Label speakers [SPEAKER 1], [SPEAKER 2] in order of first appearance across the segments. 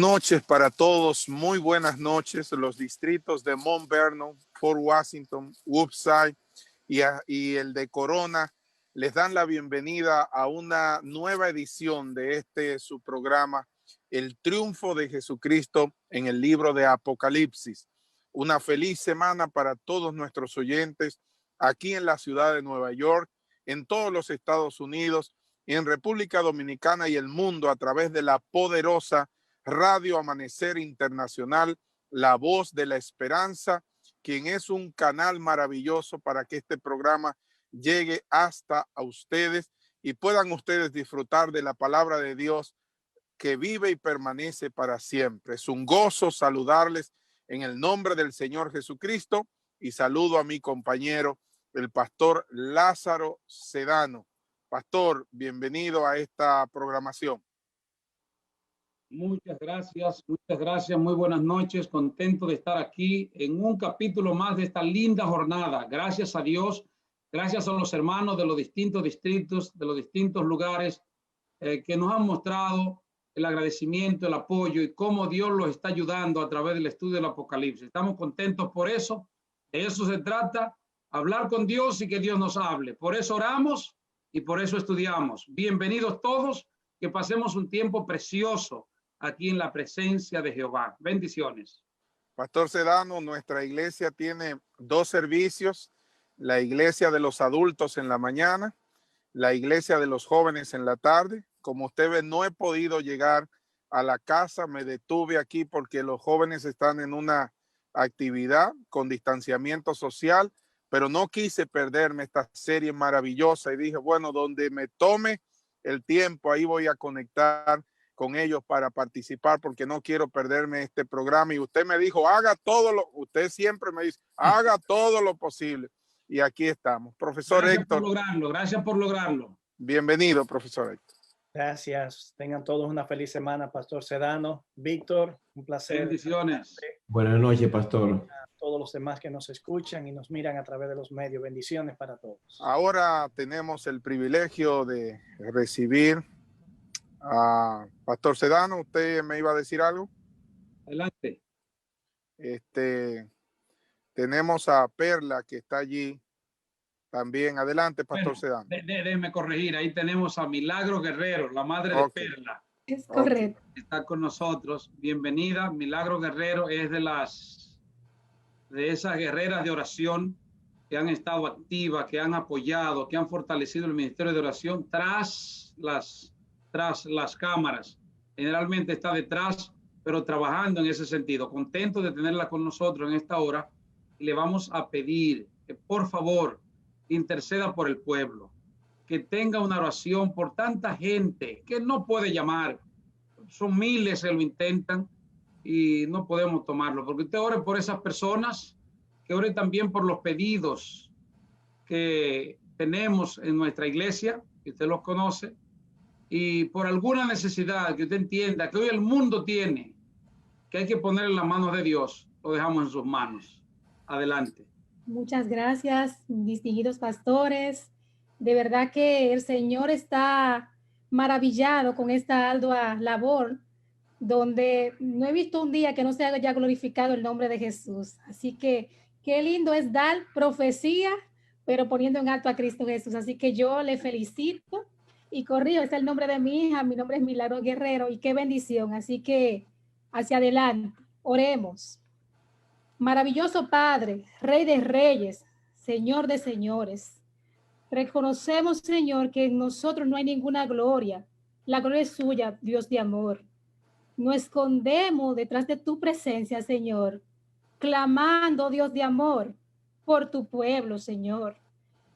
[SPEAKER 1] Noches para todos, muy buenas noches. Los distritos de Mount Vernon, Fort Washington, Woodside y el de Corona les dan la bienvenida a una nueva edición de su programa, El Triunfo de Jesucristo en el libro de Apocalipsis. Una feliz semana para todos nuestros oyentes aquí en la ciudad de Nueva York, en todos los Estados Unidos, en República Dominicana y el mundo a través de la poderosa Radio Amanecer Internacional, la voz de la esperanza, quien es un canal maravilloso para que este programa llegue hasta a ustedes y puedan ustedes disfrutar de la palabra de Dios que vive y permanece para siempre. Es un gozo saludarles en el nombre del Señor Jesucristo y saludo a mi compañero, el pastor Lázaro Sedano. Pastor, bienvenido a esta programación.
[SPEAKER 2] Muchas gracias, muy buenas noches, contento de estar aquí en un capítulo más de esta linda jornada. Gracias a Dios, gracias a los hermanos de los distintos distritos, de los distintos lugares que nos han mostrado el agradecimiento, el apoyo y cómo Dios los está ayudando a través del estudio del Apocalipsis. Estamos contentos por eso, de eso se trata, hablar con Dios y que Dios nos hable. Por eso oramos y por eso estudiamos. Bienvenidos todos, que pasemos un tiempo precioso aquí en la presencia de Jehová. Bendiciones.
[SPEAKER 1] Pastor Sedano, nuestra iglesia tiene dos servicios, la iglesia de los adultos en la mañana, la iglesia de los jóvenes en la tarde. Como usted ve, no he podido llegar a la casa, me detuve aquí porque los jóvenes están en una actividad con distanciamiento social, pero no quise perderme esta serie maravillosa y dije, bueno, donde me tome el tiempo, ahí voy a conectar con ellos para participar porque no quiero perderme este programa. Y usted me dijo, usted siempre me dice, haga todo lo posible. Y aquí estamos. Profesor Héctor.
[SPEAKER 2] Gracias por lograrlo.
[SPEAKER 1] Bienvenido, profesor Héctor.
[SPEAKER 3] Gracias. Tengan todos una feliz semana, Pastor Sedano. Víctor, un placer.
[SPEAKER 2] Bendiciones.
[SPEAKER 4] Buenas noches, pastor.
[SPEAKER 3] A todos los demás que nos escuchan y nos miran a través de los medios. Bendiciones para todos.
[SPEAKER 1] Ahora tenemos el privilegio de recibir a Pastor Sedano. ¿Usted me iba a decir algo?
[SPEAKER 2] Adelante.
[SPEAKER 1] Tenemos a Perla que está allí también. Adelante, Pastor Sedano.
[SPEAKER 2] Déjeme corregir. Ahí tenemos a Milagro Guerrero, la madre de Perla.
[SPEAKER 5] Es correcto.
[SPEAKER 2] Está con nosotros. Bienvenida. Milagro Guerrero es de esas guerreras de oración que han estado activas, que han apoyado, que han fortalecido el ministerio de oración tras las cámaras. Generalmente está detrás, pero trabajando en ese sentido. Contento de tenerla con nosotros en esta hora y le vamos a pedir que por favor interceda por el pueblo, que tenga una oración por tanta gente que no puede llamar. Son miles que lo intentan y no podemos tomarlo, porque usted ore por esas personas, que ore también por los pedidos que tenemos en nuestra iglesia, que usted los conoce, y por alguna necesidad que usted entienda que hoy el mundo tiene, que hay que poner en las manos de Dios, lo dejamos en sus manos. Adelante.
[SPEAKER 5] Muchas gracias, distinguidos pastores. De verdad que el Señor está maravillado con esta ardua labor, donde no he visto un día que no se haya glorificado el nombre de Jesús. Así que qué lindo es dar profecía, pero poniendo en alto a Cristo Jesús. Así que yo le felicito y corrijo, es el nombre de mi hija, mi nombre es Milagro Guerrero y qué bendición. Así que hacia adelante, oremos. Maravilloso Padre, Rey de Reyes, Señor de Señores, reconocemos, Señor, que en nosotros no hay ninguna gloria. La gloria es suya, Dios de amor. Nos escondemos detrás de tu presencia, Señor, clamando, Dios de amor, por tu pueblo, Señor.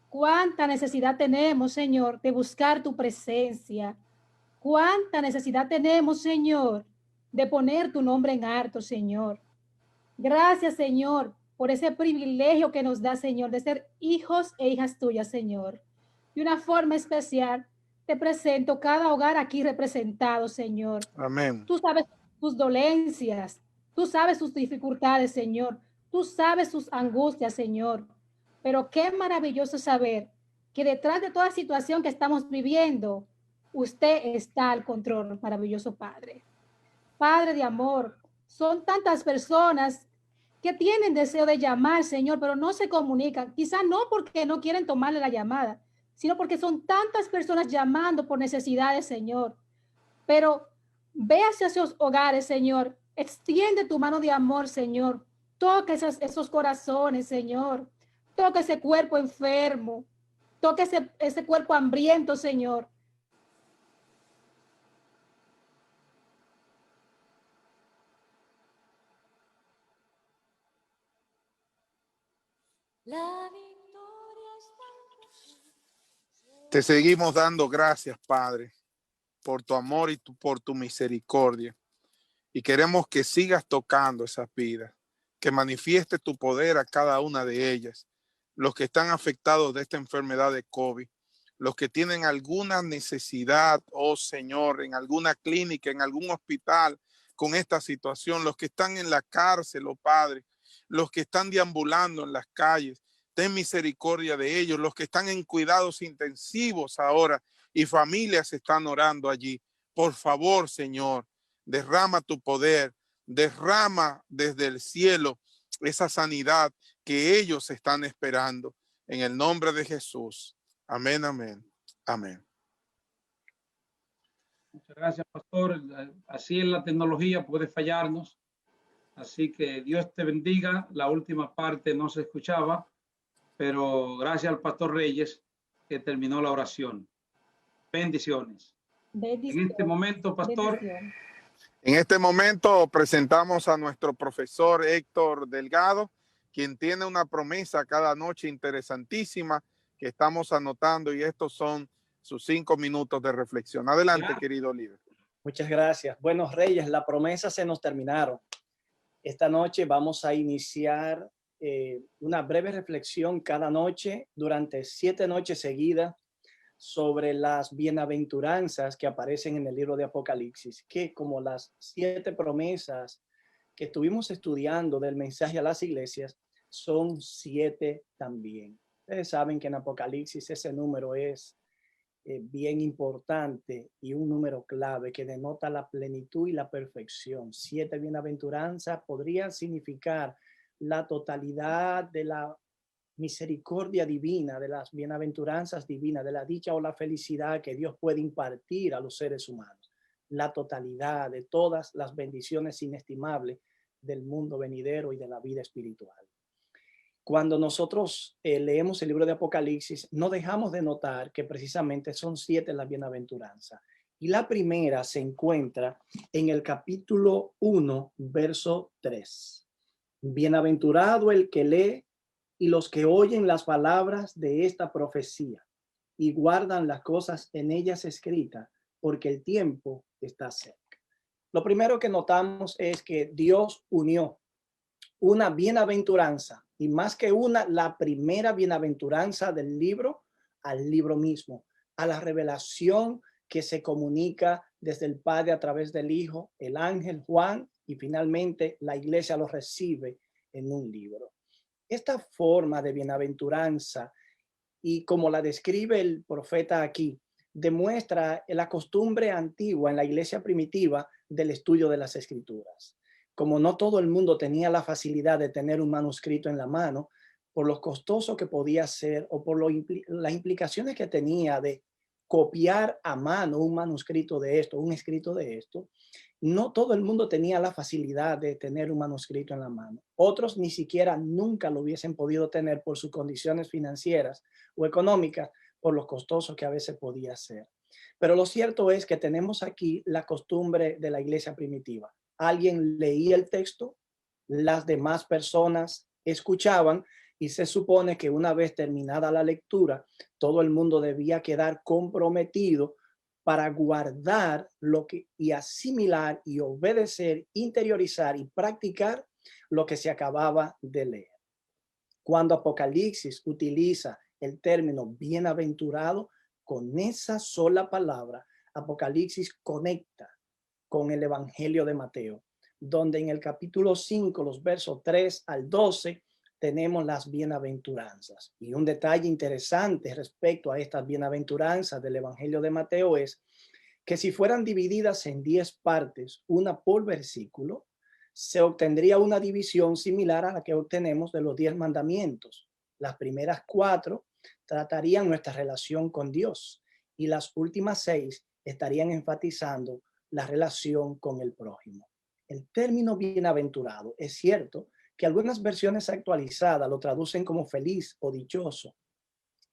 [SPEAKER 5] Cuánta necesidad tenemos, Señor, de buscar tu presencia. Cuánta necesidad tenemos, Señor, de poner tu nombre en alto, Señor. Gracias, Señor, por ese privilegio que nos da, Señor, de ser hijos e hijas tuyas, Señor. De una forma especial, te presento cada hogar aquí representado, Señor.
[SPEAKER 1] Amén.
[SPEAKER 5] Tú sabes sus dolencias, tú sabes sus dificultades, Señor. Tú sabes sus angustias, Señor. Pero qué maravilloso saber que detrás de toda situación que estamos viviendo, usted está al control, maravilloso Padre. Padre de amor, son tantas personas que tienen deseo de llamar, Señor, pero no se comunican. Quizá no porque no quieren tomarle la llamada, sino porque son tantas personas llamando por necesidades, Señor. Pero ve hacia esos hogares, Señor. Extiende tu mano de amor, Señor. Toca esos corazones, Señor. Toca ese cuerpo enfermo. Toca ese cuerpo hambriento, Señor.
[SPEAKER 6] La victoria está en
[SPEAKER 1] Te seguimos dando gracias, Padre, por tu amor y por tu misericordia. Y queremos que sigas tocando esas vidas, que manifieste tu poder a cada una de ellas. Los que están afectados de esta enfermedad de COVID, los que tienen alguna necesidad, oh Señor, en alguna clínica, en algún hospital con esta situación, los que están en la cárcel, oh Padre, los que están deambulando en las calles, ten misericordia de ellos, los que están en cuidados intensivos ahora y familias están orando allí. Por favor, Señor, derrama tu poder, derrama desde el cielo esa sanidad que ellos están esperando. En el nombre de Jesús. Amén, amén, amén.
[SPEAKER 2] Muchas gracias, pastor. Así es la tecnología, puede fallarnos. Así que Dios te bendiga. La última parte no se escuchaba, pero gracias al pastor Reyes que terminó la oración. Bendiciones. En este momento, pastor.
[SPEAKER 1] En este momento presentamos a nuestro profesor Héctor Delgado, quien tiene una promesa cada noche interesantísima que estamos anotando, y estos son sus 5 minutos de reflexión. Adelante, querido líder.
[SPEAKER 3] Muchas gracias. Bueno, Reyes, las promesas se nos terminaron. Esta noche vamos a iniciar una breve reflexión cada noche durante 7 noches seguidas sobre las bienaventuranzas que aparecen en el libro de Apocalipsis, que como las 7 promesas que estuvimos estudiando del mensaje a las iglesias, son 7 también. Ustedes saben que en Apocalipsis ese número es bien importante y un número clave que denota la plenitud y la perfección. 7 bienaventuranzas podrían significar la totalidad de la misericordia divina, de las bienaventuranzas divinas, de la dicha o la felicidad que Dios puede impartir a los seres humanos. La totalidad de todas las bendiciones inestimables del mundo venidero y de la vida espiritual. Cuando nosotros leemos el libro de Apocalipsis, no dejamos de notar que precisamente son 7 las bienaventuranzas. Y la primera se encuentra en el capítulo 1, verso 3. Bienaventurado el que lee y los que oyen las palabras de esta profecía y guardan las cosas en ellas escritas, porque el tiempo está cerca. Lo primero que notamos es que Dios unió una bienaventuranza, y más que una, la primera bienaventuranza del libro al libro mismo, a la revelación que se comunica desde el Padre a través del Hijo, el ángel Juan, y finalmente la iglesia lo recibe en un libro. Esta forma de bienaventuranza, y como la describe el profeta aquí, demuestra la costumbre antigua en la iglesia primitiva del estudio de las escrituras. Como no todo el mundo tenía la facilidad de tener un manuscrito en la mano, por lo costoso que podía ser o por las implicaciones que tenía de copiar a mano un manuscrito de esto, un escrito de esto, no todo el mundo tenía la facilidad de tener un manuscrito en la mano. Otros ni siquiera nunca lo hubiesen podido tener por sus condiciones financieras o económicas, por lo costoso que a veces podía ser. Pero lo cierto es que tenemos aquí la costumbre de la iglesia primitiva. Alguien leía el texto, las demás personas escuchaban, y se supone que una vez terminada la lectura, todo el mundo debía quedar comprometido para guardar lo que, y asimilar y obedecer, interiorizar y practicar lo que se acababa de leer. Cuando Apocalipsis utiliza el término bienaventurado, con esa sola palabra, Apocalipsis conecta con el Evangelio de Mateo, donde en el capítulo 5, los versos 3 al 12, tenemos las bienaventuranzas. Y un detalle interesante respecto a estas bienaventuranzas del Evangelio de Mateo es que si fueran divididas en 10 partes, una por versículo, se obtendría una división similar a la que obtenemos de los 10 mandamientos. Las primeras 4 tratarían nuestra relación con Dios y las últimas 6 estarían enfatizando la relación con el prójimo. El término bienaventurado, es cierto que algunas versiones actualizadas lo traducen como feliz o dichoso,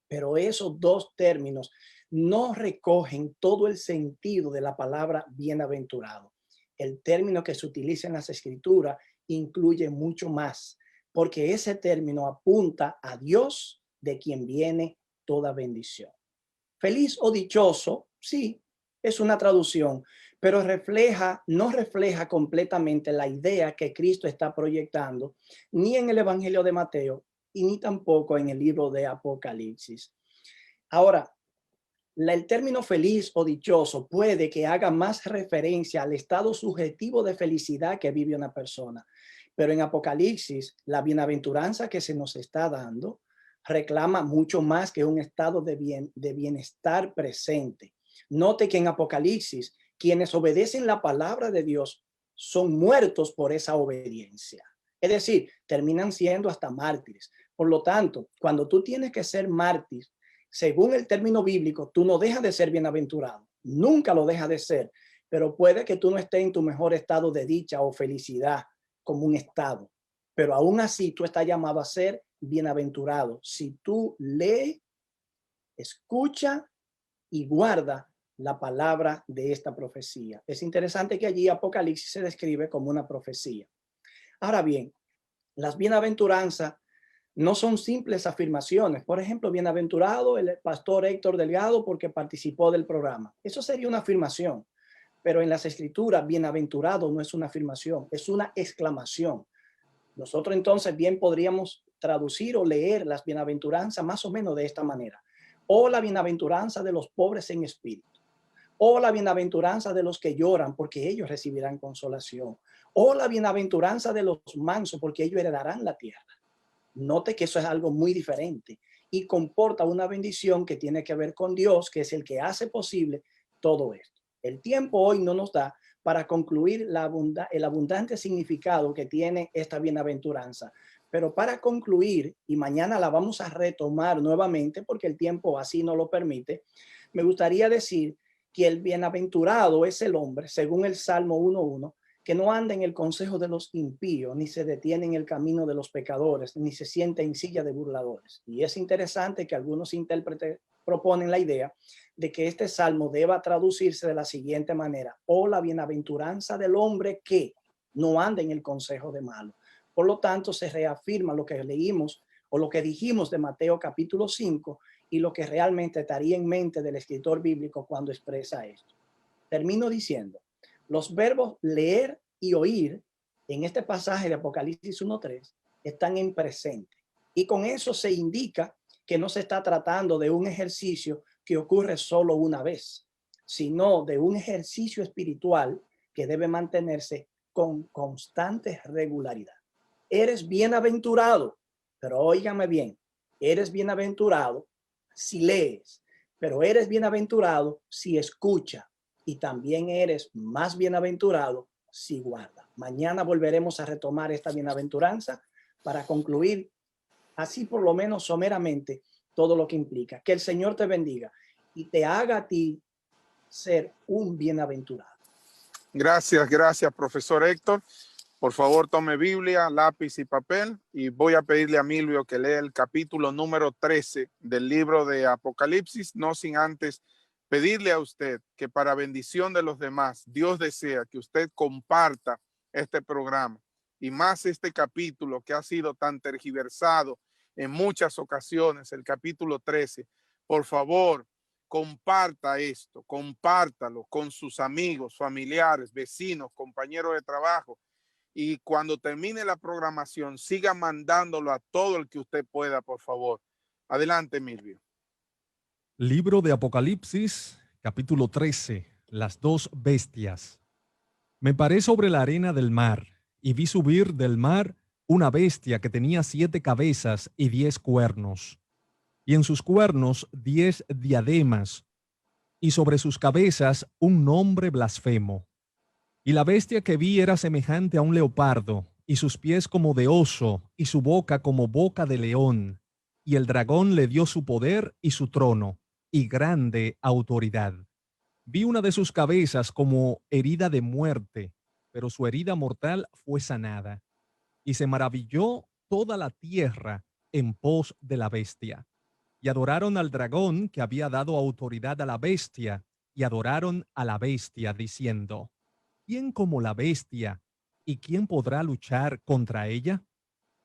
[SPEAKER 3] pero esos dos términos no recogen todo el sentido de la palabra bienaventurado. El término que se utiliza en las escrituras incluye mucho más, porque ese término apunta a Dios, de quien viene toda bendición. Feliz o dichoso, sí, es una traducción, pero no refleja completamente la idea que Cristo está proyectando, ni en el Evangelio de Mateo y ni tampoco en el libro de Apocalipsis. Ahora, el término feliz o dichoso puede que haga más referencia al estado subjetivo de felicidad que vive una persona, pero en Apocalipsis, la bienaventuranza que se nos está dando reclama mucho más que un estado de bienestar presente. Note que en Apocalipsis, quienes obedecen la palabra de Dios son muertos por esa obediencia. Es decir, terminan siendo hasta mártires. Por lo tanto, cuando tú tienes que ser mártir, según el término bíblico, tú no dejas de ser bienaventurado. Nunca lo dejas de ser, pero puede que tú no estés en tu mejor estado de dicha o felicidad como un estado. Pero aún así, tú estás llamado a ser bienaventurado si tú lees, escucha y guarda la palabra de esta profecía. Es interesante que allí Apocalipsis se describe como una profecía. Ahora bien, las bienaventuranzas no son simples afirmaciones. Por ejemplo, bienaventurado el pastor Héctor Delgado porque participó del programa. Eso sería una afirmación, pero en las escrituras, bienaventurado no es una afirmación, es una exclamación. Nosotros entonces bien podríamos traducir o leer las bienaventuranzas más o menos de esta manera. O la bienaventuranza de los pobres en espíritu. O la bienaventuranza de los que lloran porque ellos recibirán consolación. O la bienaventuranza de los mansos porque ellos heredarán la tierra. Note que eso es algo muy diferente y comporta una bendición que tiene que ver con Dios, que es el que hace posible todo esto. El tiempo hoy no nos da para concluir el abundante significado que tiene esta bienaventuranza. Pero para concluir, y mañana la vamos a retomar nuevamente porque el tiempo así no lo permite, me gustaría decir que el bienaventurado es el hombre, según el Salmo 1:1, que no anda en el consejo de los impíos, ni se detiene en el camino de los pecadores, ni se sienta en silla de burladores. Y es interesante que algunos intérpretes proponen la idea de que este salmo deba traducirse de la siguiente manera: o la bienaventuranza del hombre que no anda en el consejo de malos. Por lo tanto, se reafirma lo que leímos o lo que dijimos de Mateo capítulo 5 y lo que realmente estaría en mente del escritor bíblico cuando expresa esto. Termino diciendo, los verbos leer y oír en este pasaje de Apocalipsis 1:3 están en presente. Y con eso se indica que no se está tratando de un ejercicio que ocurre solo una vez, sino de un ejercicio espiritual que debe mantenerse con constante regularidad. Eres bienaventurado, pero óigame bien, eres bienaventurado si lees, pero eres bienaventurado si escucha, y también eres más bienaventurado si guarda. Mañana volveremos a retomar esta bienaventuranza para concluir así por lo menos someramente todo lo que implica. Que el Señor te bendiga y te haga a ti ser un bienaventurado.
[SPEAKER 1] Gracias, profesor Héctor. Por favor, tome Biblia, lápiz y papel y voy a pedirle a Milvio que lea el capítulo número 13 del libro de Apocalipsis, no sin antes pedirle a usted que para bendición de los demás, Dios desea que usted comparta este programa y más este capítulo que ha sido tan tergiversado en muchas ocasiones, el capítulo 13. Por favor, comparta esto, compártalo con sus amigos, familiares, vecinos, compañeros de trabajo. Y cuando termine la programación, siga mandándolo a todo el que usted pueda, por favor. Adelante, Milvio.
[SPEAKER 7] Libro de Apocalipsis, capítulo 13, las dos bestias. Me paré sobre la arena del mar y vi subir del mar una bestia que tenía 7 cabezas y 10 cuernos, y en sus cuernos 10 diademas, y sobre sus cabezas un nombre blasfemo. Y la bestia que vi era semejante a un leopardo, y sus pies como de oso, y su boca como boca de león. Y el dragón le dio su poder y su trono, y grande autoridad. Vi una de sus cabezas como herida de muerte, pero su herida mortal fue sanada. Y se maravilló toda la tierra en pos de la bestia. Y adoraron al dragón que había dado autoridad a la bestia, y adoraron a la bestia, diciendo: ¿quién como la bestia? ¿Y quién podrá luchar contra ella?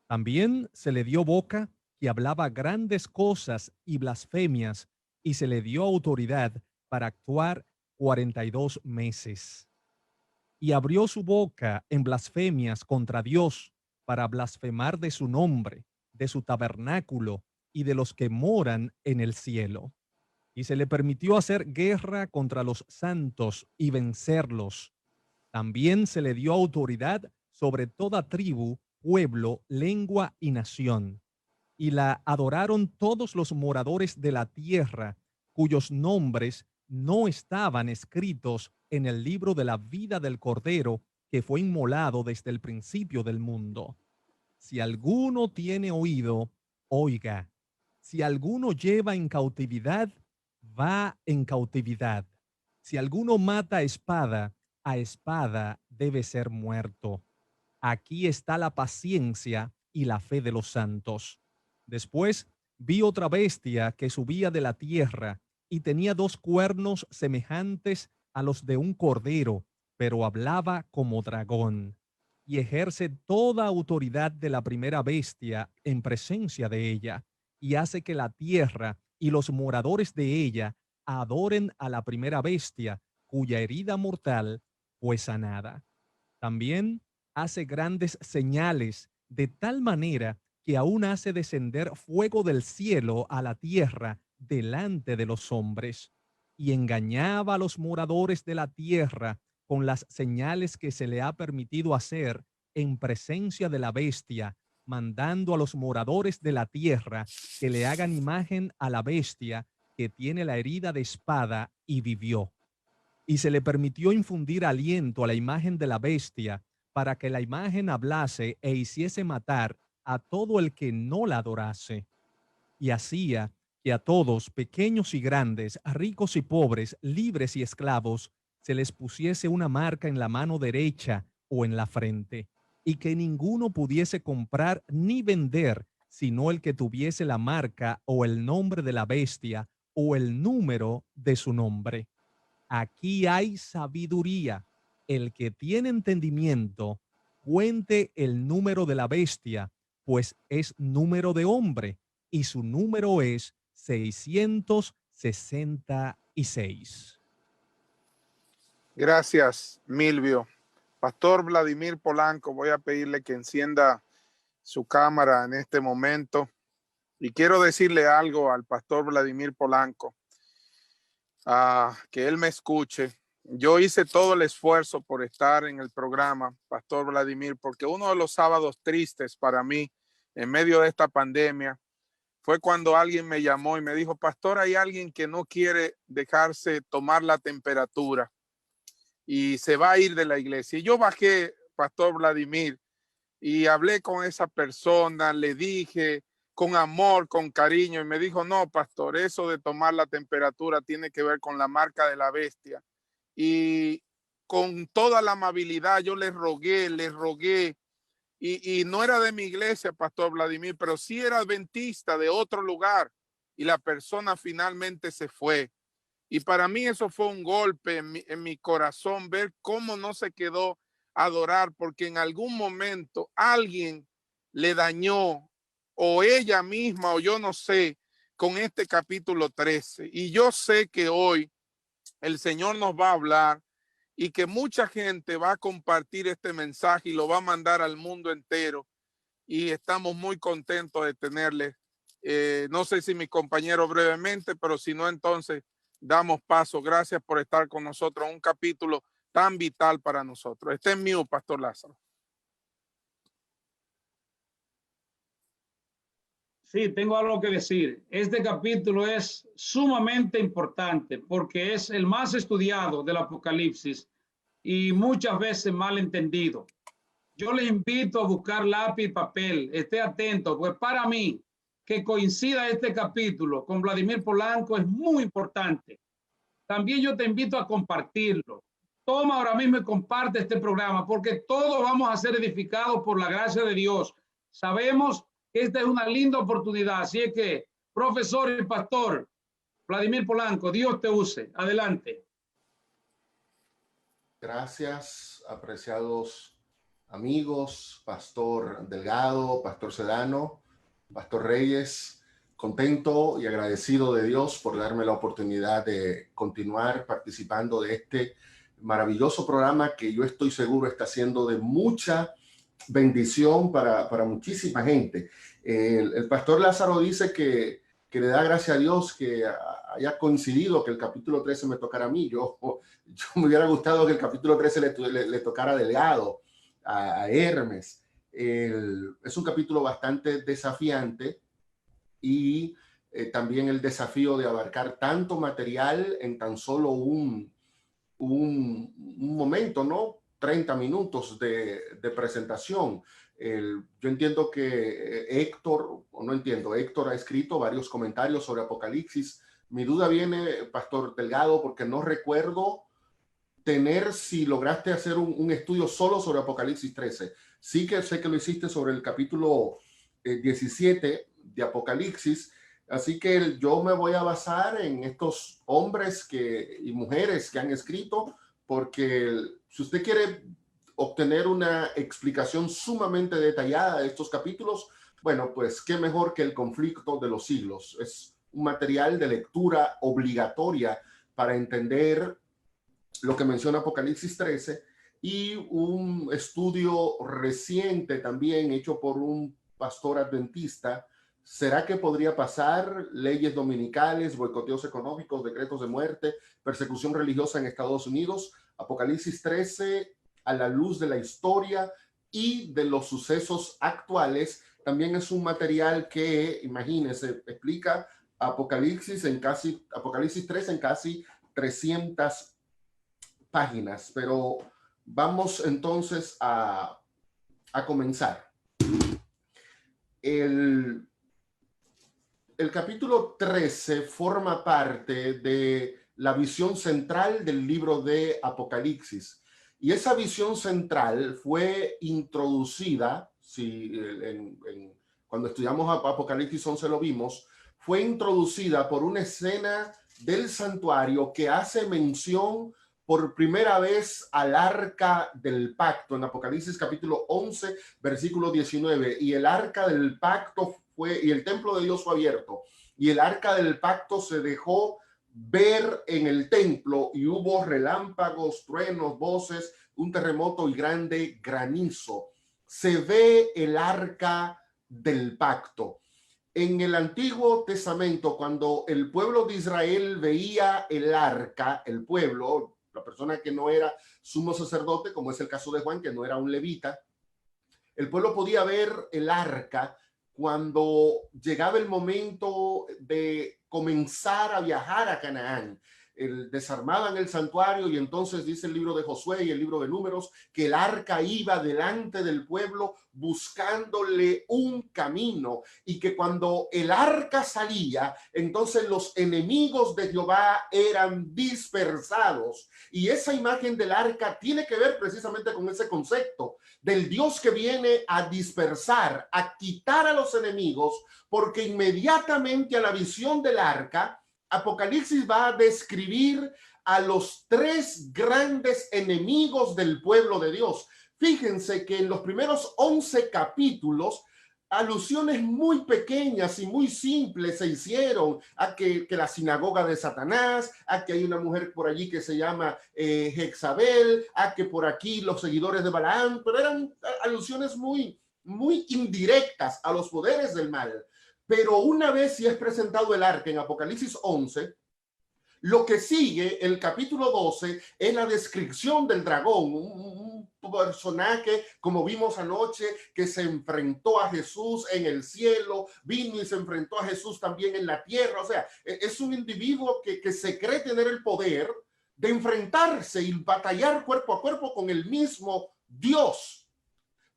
[SPEAKER 7] También se le dio boca que hablaba grandes cosas y blasfemias, y se le dio autoridad para actuar 42 meses. Y abrió su boca en blasfemias contra Dios, para blasfemar de su nombre, de su tabernáculo y de los que moran en el cielo. Y se le permitió hacer guerra contra los santos y vencerlos. También se le dio autoridad sobre toda tribu, pueblo, lengua y nación. Y la adoraron todos los moradores de la tierra, cuyos nombres no estaban escritos en el libro de la vida del Cordero que fue inmolado desde el principio del mundo. Si alguno tiene oído, oiga. Si alguno lleva en cautividad, va en cautividad. Si alguno mata a espada debe ser muerto. Aquí está la paciencia y la fe de los santos. Después vi otra bestia que subía de la tierra y tenía dos cuernos semejantes a los de un cordero, pero hablaba como dragón, y ejerce toda autoridad de la primera bestia en presencia de ella, y hace que la tierra y los moradores de ella adoren a la primera bestia, cuya herida mortal fue sanada. También hace grandes señales, de tal manera que aún hace descender fuego del cielo a la tierra delante de los hombres, y engañaba a los moradores de la tierra con las señales que se le ha permitido hacer en presencia de la bestia, mandando a los moradores de la tierra que le hagan imagen a la bestia que tiene la herida de espada y vivió. Y se le permitió infundir aliento a la imagen de la bestia para que la imagen hablase e hiciese matar a todo el que no la adorase. Y hacía que a todos, pequeños y grandes, ricos y pobres, libres y esclavos, se les pusiese una marca en la mano derecha o en la frente, y que ninguno pudiese comprar ni vender, sino el que tuviese la marca o el nombre de la bestia o el número de su nombre. Aquí hay sabiduría. El que tiene entendimiento, cuente el número de la bestia, pues es número de hombre, y su número es 666.
[SPEAKER 1] Gracias, Milvio. Pastor Vladimir Polanco, voy a pedirle que encienda su cámara en este momento. Y quiero decirle algo al pastor Vladimir Polanco, que él me escuche. Yo hice todo el esfuerzo por estar en el programa, pastor Vladimir, porque uno de los sábados tristes para mí en medio de esta pandemia fue cuando alguien me llamó y me dijo: pastor, hay alguien que no quiere dejarse tomar la temperatura y se va a ir de la iglesia. Y yo bajé, pastor Vladimir, y hablé con esa persona, le dije con amor, con cariño, y me dijo: no, pastor, eso de tomar la temperatura tiene que ver con la marca de la bestia. Y con toda la amabilidad yo le rogué, y no era de mi iglesia, pastor Vladimir, pero sí era adventista de otro lugar, y la persona finalmente se fue. Y para mí eso fue un golpe en mi corazón, ver cómo no se quedó a adorar, porque en algún momento alguien le dañó, o ella misma, o yo no sé, con este capítulo 13. Y yo sé que hoy el Señor nos va a hablar y que mucha gente va a compartir este mensaje y lo va a mandar al mundo entero. Y estamos muy contentos de tenerle. No sé si mi compañero brevemente, pero si no, entonces damos paso. Gracias por estar con nosotros en un capítulo tan vital para nosotros. Este es mío, Pastor Lázaro.
[SPEAKER 2] Sí, tengo algo que decir. Este capítulo es sumamente importante porque es el más estudiado del Apocalipsis y muchas veces mal entendido. Yo les invito a buscar lápiz y papel. Esté atento, pues para mí que coincida este capítulo con Vladimir Polanco es muy importante. También yo te invito a compartirlo. Toma ahora mismo y comparte este programa porque todos vamos a ser edificados por la gracia de Dios. Sabemos que esta es una linda oportunidad. Así es que, profesor y pastor Vladimir Polanco, Dios te use. Adelante.
[SPEAKER 8] Gracias, apreciados amigos, Pastor Delgado, Pastor Sedano, Pastor Reyes. Contento y agradecido de Dios por darme la oportunidad de continuar participando de este maravilloso programa que yo estoy seguro está siendo de mucha bendición para muchísima gente. El pastor Lázaro dice que le da gracias a Dios que haya coincidido que el capítulo 13 me tocara a mí. Yo me hubiera gustado que el capítulo 13 le tocara a Delgado, a Hermes. Es un capítulo bastante desafiante y también el desafío de abarcar tanto material en tan solo un momento, ¿no? 30 minutos de presentación. Yo entiendo que Héctor ha escrito varios comentarios sobre Apocalipsis. Mi duda viene, Pastor Delgado, porque no recuerdo si lograste hacer un estudio solo sobre Apocalipsis 13. Sí que sé que lo hiciste sobre el capítulo 17 de Apocalipsis, así que yo me voy a basar en estos hombres y mujeres que han escrito, porque si usted quiere obtener una explicación sumamente detallada de estos capítulos, bueno, pues qué mejor que el conflicto de los siglos. Es un material de lectura obligatoria para entender lo que menciona Apocalipsis 13 y un estudio reciente también hecho por un pastor adventista. ¿Será que podría pasar? Leyes dominicales, boicoteos económicos, decretos de muerte, persecución religiosa en Estados Unidos. Apocalipsis 13 a la luz de la historia y de los sucesos actuales. También es un material que, imagínense, explica Apocalipsis 3 en casi 300 páginas. Pero vamos entonces a comenzar. El capítulo 13 forma parte de la visión central del libro de Apocalipsis. Y esa visión central fue introducida, cuando estudiamos Apocalipsis 11 lo vimos, fue introducida por una escena del santuario que hace mención por primera vez al arca del pacto en Apocalipsis capítulo 11, versículo 19. Y el arca del pacto y el templo de Dios fue abierto, y el arca del pacto se dejó ver en el templo, y hubo relámpagos, truenos, voces, un terremoto y grande granizo. Se ve el arca del pacto. En el Antiguo Testamento, cuando el pueblo de Israel veía el arca, el pueblo, la persona que no era sumo sacerdote, como es el caso de Juan, que no era un levita, el pueblo podía ver el arca cuando llegaba el momento de comenzar a viajar a Canaán. Desarmaban el santuario, y entonces dice el libro de Josué y el libro de Números que el arca iba delante del pueblo buscándole un camino, y que cuando el arca salía, entonces los enemigos de Jehová eran dispersados. Y esa imagen del arca tiene que ver precisamente con ese concepto del Dios que viene a dispersar, a quitar a los enemigos, porque inmediatamente a la visión del arca, Apocalipsis va a describir a los tres grandes enemigos del pueblo de Dios. Fíjense que en los primeros 11 capítulos, alusiones muy pequeñas y muy simples se hicieron a que la sinagoga de Satanás, a que hay una mujer por allí que se llama Jezabel, a que por aquí los seguidores de Balaam, pero eran alusiones muy, muy indirectas a los poderes del mal. Pero una vez si es presentado el arca en Apocalipsis 11, lo que sigue, el capítulo 12, es la descripción del dragón, un personaje, como vimos anoche, que se enfrentó a Jesús en el cielo, vino y se enfrentó a Jesús también en la tierra. O sea, es un individuo que se cree tener el poder de enfrentarse y batallar cuerpo a cuerpo con el mismo Dios.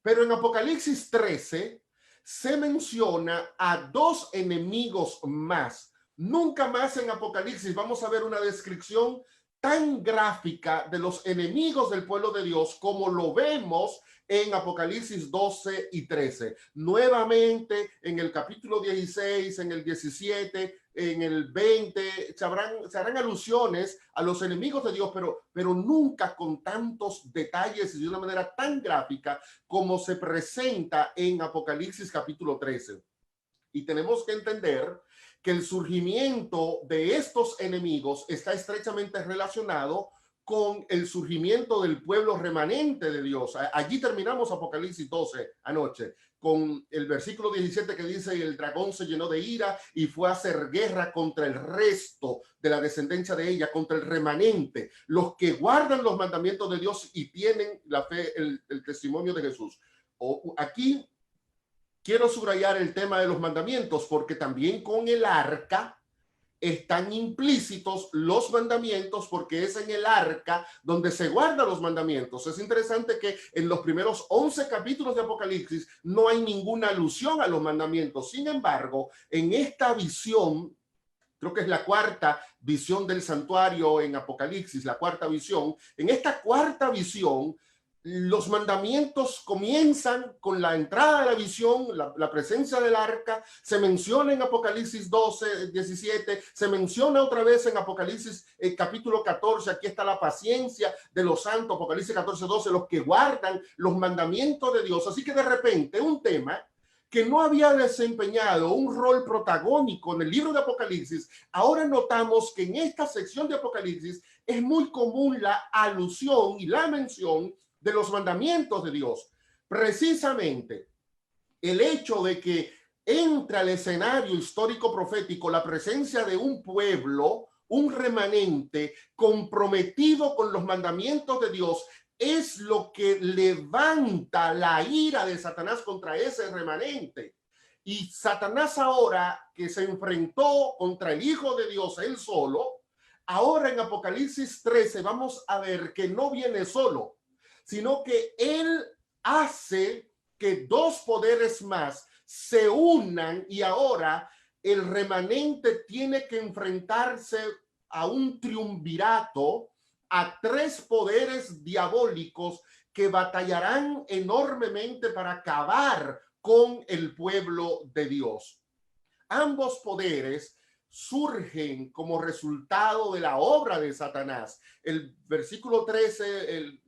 [SPEAKER 8] Pero en Apocalipsis 13 se menciona a dos enemigos más. Nunca más en Apocalipsis vamos a ver una descripción tan gráfica de los enemigos del pueblo de Dios como lo vemos en Apocalipsis 12 y 13. Nuevamente en el capítulo 16, en el 17, en el 20, se harán alusiones a los enemigos de Dios, pero nunca con tantos detalles y de una manera tan gráfica como se presenta en Apocalipsis capítulo 13. Y tenemos que entender que el surgimiento de estos enemigos está estrechamente relacionado con el surgimiento del pueblo remanente de Dios. Allí terminamos Apocalipsis 12 anoche, con el versículo 17 que dice: el dragón se llenó de ira y fue a hacer guerra contra el resto de la descendencia de ella, contra el remanente, los que guardan los mandamientos de Dios y tienen la fe, el testimonio de Jesús. Aquí quiero subrayar el tema de los mandamientos, porque también con el arca están implícitos los mandamientos, porque es en el arca donde se guardan los mandamientos. Es interesante que en los primeros 11 capítulos de Apocalipsis no hay ninguna alusión a los mandamientos. Sin embargo, en esta visión, creo que es la cuarta visión del santuario en Apocalipsis, la cuarta visión, en esta cuarta visión, los mandamientos comienzan con la entrada de la visión, la presencia del arca. Se menciona en Apocalipsis 12, 17, se menciona otra vez en Apocalipsis capítulo 14, aquí está la paciencia de los santos, Apocalipsis 14, 12, los que guardan los mandamientos de Dios. Así que de repente un tema que no había desempeñado un rol protagónico en el libro de Apocalipsis, ahora notamos que en esta sección de Apocalipsis es muy común la alusión y la mención de los mandamientos de Dios. Precisamente el hecho de que entra al escenario histórico profético la presencia de un pueblo, un remanente comprometido con los mandamientos de Dios, es lo que levanta la ira de Satanás contra ese remanente. Y Satanás, ahora que se enfrentó contra el Hijo de Dios él solo, ahora en Apocalipsis 13 vamos a ver que no viene solo, sino que él hace que dos poderes más se unan, y ahora el remanente tiene que enfrentarse a un triunvirato, a tres poderes diabólicos que batallarán enormemente para acabar con el pueblo de Dios. Ambos poderes surgen como resultado de la obra de Satanás. El versículo 13,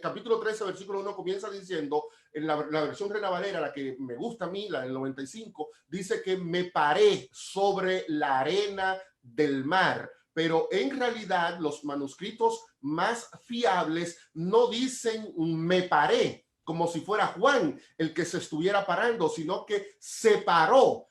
[SPEAKER 8] capítulo 13, versículo 1 comienza diciendo, en la versión Reina Valera, la que me gusta a mí, la del 95, dice que me paré sobre la arena del mar. Pero en realidad los manuscritos más fiables no dicen me paré, como si fuera Juan el que se estuviera parando, sino que se paró.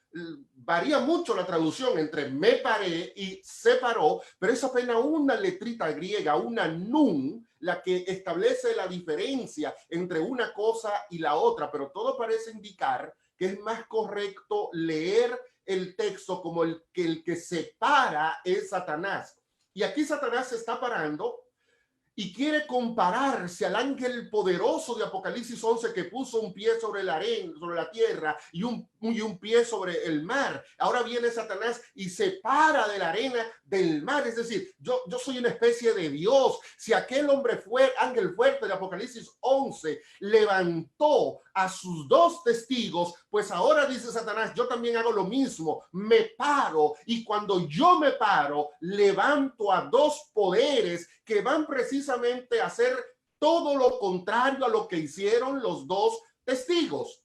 [SPEAKER 8] Varía mucho la traducción entre me paré y se paró, pero es apenas una letrita griega, una nun, la que establece la diferencia entre una cosa y la otra, pero todo parece indicar que es más correcto leer el texto como el que se para es Satanás. Y aquí Satanás se está parando y quiere compararse al ángel poderoso de Apocalipsis 11 que puso un pie sobre la arena, sobre la tierra, y un pie sobre el mar. Ahora viene Satanás y se para de la arena del mar. Es decir, yo soy una especie de Dios. Si aquel ángel fuerte de Apocalipsis 11 levantó a sus dos testigos, pues ahora dice Satanás, yo también hago lo mismo, me paro, y cuando yo me paro, levanto a dos poderes que van precisamente a hacer todo lo contrario a lo que hicieron los dos testigos.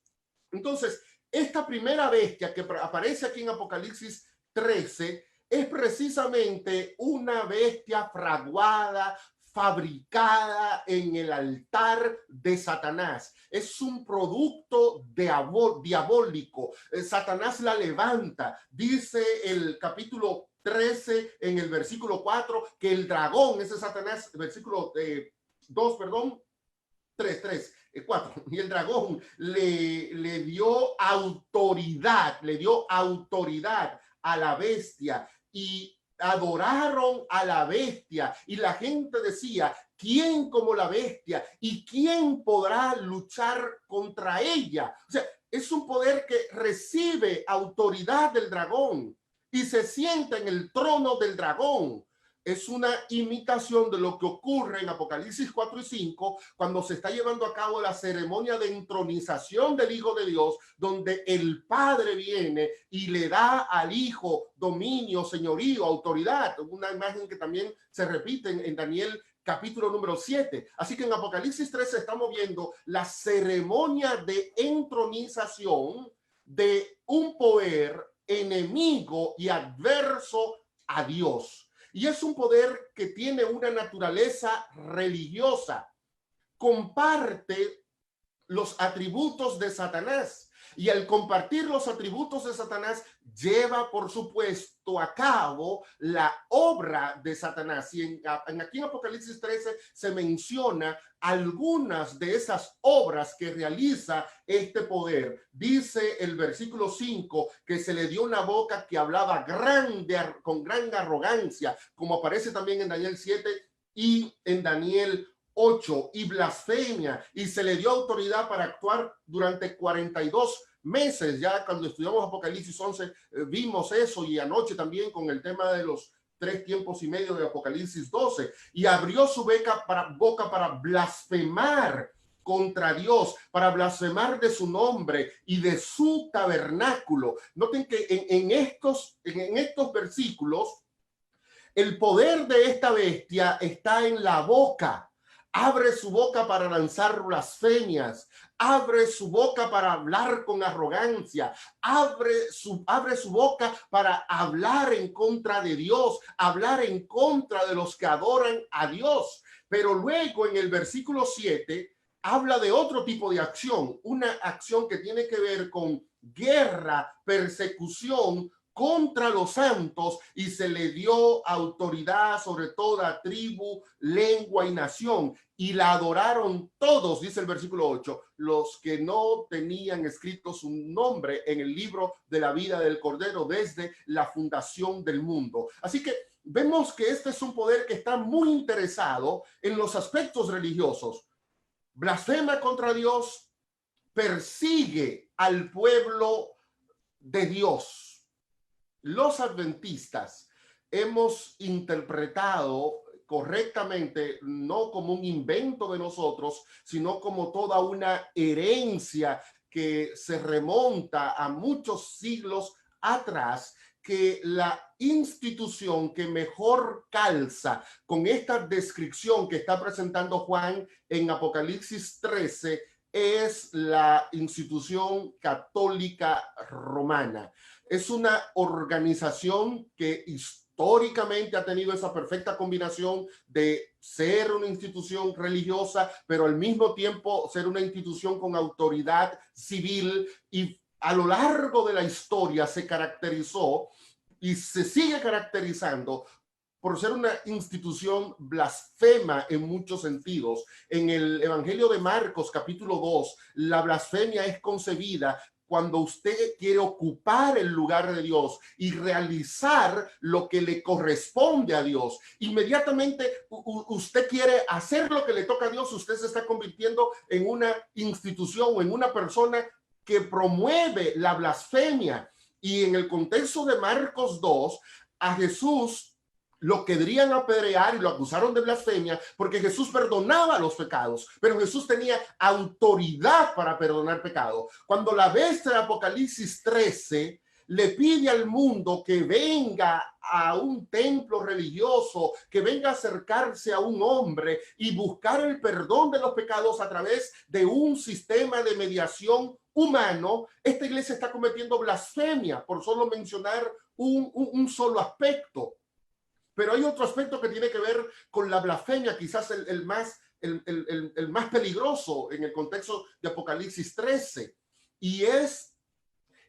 [SPEAKER 8] Entonces, esta primera bestia que aparece aquí en Apocalipsis 13 es precisamente una bestia fraguada, fabricada en el altar de Satanás. Es un producto diabólico. Satanás la levanta. Dice el capítulo 13 en el versículo 4 que el dragón, ese Satanás, versículo 2, perdón, 4. Y el dragón le dio autoridad a la bestia y adoraron a la bestia. Y la gente decía, ¿quién como la bestia? ¿Y quién podrá luchar contra ella? O sea, es un poder que recibe autoridad del dragón y se sienta en el trono del dragón. Es una imitación de lo que ocurre en Apocalipsis 4 y 5, cuando se está llevando a cabo la ceremonia de entronización del Hijo de Dios, donde el Padre viene y le da al Hijo dominio, señorío, autoridad. Una imagen que también se repite en Daniel capítulo número 7. Así que en Apocalipsis 13 estamos viendo la ceremonia de entronización de un poder enemigo y adverso a Dios. Y es un poder que tiene una naturaleza religiosa. Comparte los atributos de Satanás. Y al compartir los atributos de Satanás, lleva, por supuesto, a cabo la obra de Satanás. Y aquí en Apocalipsis 13 se menciona algunas de esas obras que realiza este poder. Dice el versículo 5 que se le dio una boca que hablaba con gran arrogancia, como aparece también en Daniel 7 y en Daniel 8, y blasfemia, y se le dio autoridad para actuar durante 42 meses. Ya cuando estudiamos Apocalipsis 11 vimos eso, y anoche también con el tema de los 3 tiempos y medio de Apocalipsis 12, y abrió su boca para blasfemar contra Dios, para blasfemar de su nombre y de su tabernáculo. Noten que en estos versículos el poder de esta bestia está en la boca. Abre su boca para lanzar blasfemias, abre su boca para hablar con arrogancia, abre su boca para hablar en contra de Dios, hablar en contra de los que adoran a Dios. Pero luego en el versículo 7 habla de otro tipo de acción, una acción que tiene que ver con guerra, persecución contra los santos, y se le dio autoridad sobre toda tribu, lengua y nación, y la adoraron todos, dice el versículo 8, los que no tenían escrito su nombre en el libro de la vida del Cordero desde la fundación del mundo. Así que vemos que este es un poder que está muy interesado en los aspectos religiosos. Blasfema contra Dios, persigue al pueblo de Dios. Los adventistas hemos interpretado correctamente, no como un invento de nosotros, sino como toda una herencia que se remonta a muchos siglos atrás, que la institución que mejor calza con esta descripción que está presentando Juan en Apocalipsis 13 es la institución católica romana. Es una organización que históricamente ha tenido esa perfecta combinación de ser una institución religiosa, pero al mismo tiempo ser una institución con autoridad civil, y a lo largo de la historia se caracterizó y se sigue caracterizando por ser una institución blasfema en muchos sentidos. En el Evangelio de Marcos, capítulo 2, la blasfemia es concebida cuando usted quiere ocupar el lugar de Dios y realizar lo que le corresponde a Dios. Inmediatamente usted quiere hacer lo que le toca a Dios, usted se está convirtiendo en una institución o en una persona que promueve la blasfemia. Y en el contexto de Marcos 2, a Jesús lo querían apedrear y lo acusaron de blasfemia porque Jesús perdonaba los pecados, pero Jesús tenía autoridad para perdonar pecado. Cuando la bestia de Apocalipsis 13 le pide al mundo que venga a un templo religioso, que venga a acercarse a un hombre y buscar el perdón de los pecados a través de un sistema de mediación humano, esta iglesia está cometiendo blasfemia, por solo mencionar un solo aspecto. Pero hay otro aspecto que tiene que ver con la blasfemia, quizás el más peligroso en el contexto de Apocalipsis 13, y es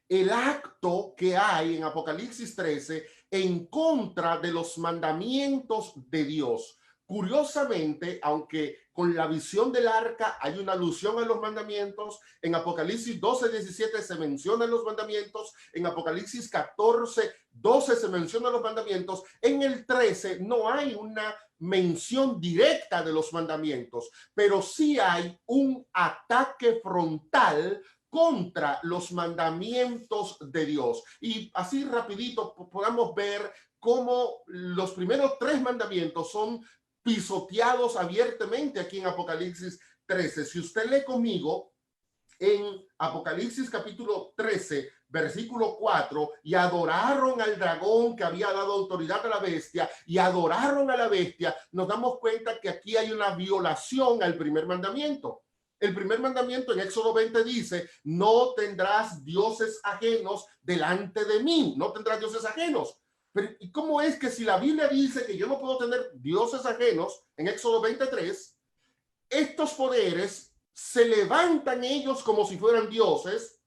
[SPEAKER 8] el acto que hay en Apocalipsis 13 en contra de los mandamientos de Dios. Curiosamente, aunque con la visión del arca hay una alusión a los mandamientos, en Apocalipsis 12:17 se mencionan los mandamientos, en Apocalipsis 14:12 se mencionan los mandamientos, en el 13 no hay una mención directa de los mandamientos, pero sí hay un ataque frontal contra los mandamientos de Dios. Y así rapidito podamos ver cómo los primeros 3 mandamientos son pisoteados abiertamente aquí en Apocalipsis 13. Si usted lee conmigo en Apocalipsis capítulo 13, versículo 4, y adoraron al dragón que había dado autoridad a la bestia, y adoraron a la bestia, nos damos cuenta que aquí hay una violación al primer mandamiento. El primer mandamiento en Éxodo 20 dice, no tendrás dioses ajenos delante de mí, no tendrás dioses ajenos. Pero ¿y cómo es que si la Biblia dice que yo no puedo tener dioses ajenos en Éxodo 23, estos poderes se levantan ellos como si fueran dioses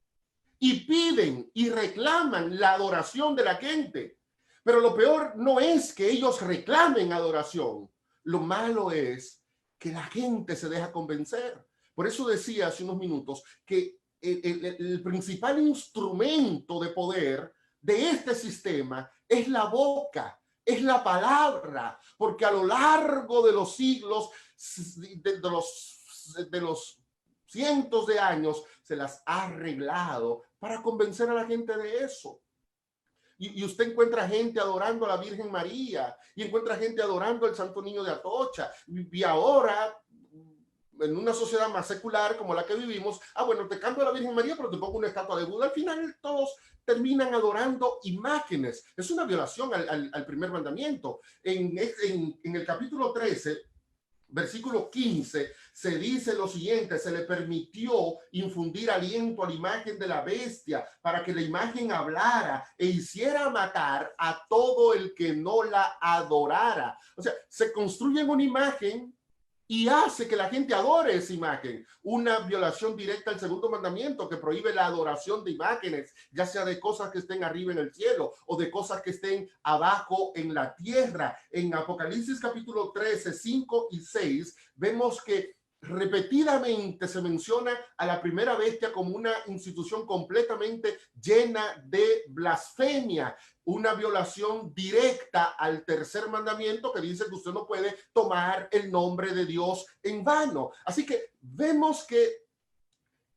[SPEAKER 8] y piden y reclaman la adoración de la gente? Pero lo peor no es que ellos reclamen adoración. Lo malo es que la gente se deja convencer. Por eso decía hace unos minutos que el principal instrumento de poder de este sistema es la boca, es la palabra, porque a lo largo de los siglos, de los cientos de años, se las ha arreglado para convencer a la gente de eso. Y usted encuentra gente adorando a la Virgen María, y encuentra gente adorando al Santo Niño de Atocha, y ahora en una sociedad más secular como la que vivimos, bueno, te cambio a la Virgen María, pero te pongo una estatua de Buda. Al final todos terminan adorando imágenes. Es una violación al primer mandamiento. En el capítulo 13, versículo 15, se dice lo siguiente: se le permitió infundir aliento a la imagen de la bestia para que la imagen hablara e hiciera matar a todo el que no la adorara. O sea, se construye una imagen y hace que la gente adore esa imagen. Una violación directa al segundo mandamiento que prohíbe la adoración de imágenes, ya sea de cosas que estén arriba en el cielo o de cosas que estén abajo en la tierra. En Apocalipsis capítulo 13, 5 y 6, vemos que repetidamente se menciona a la primera bestia como una institución completamente llena de blasfemia, una violación directa al tercer mandamiento que dice que usted no puede tomar el nombre de Dios en vano. Así que vemos que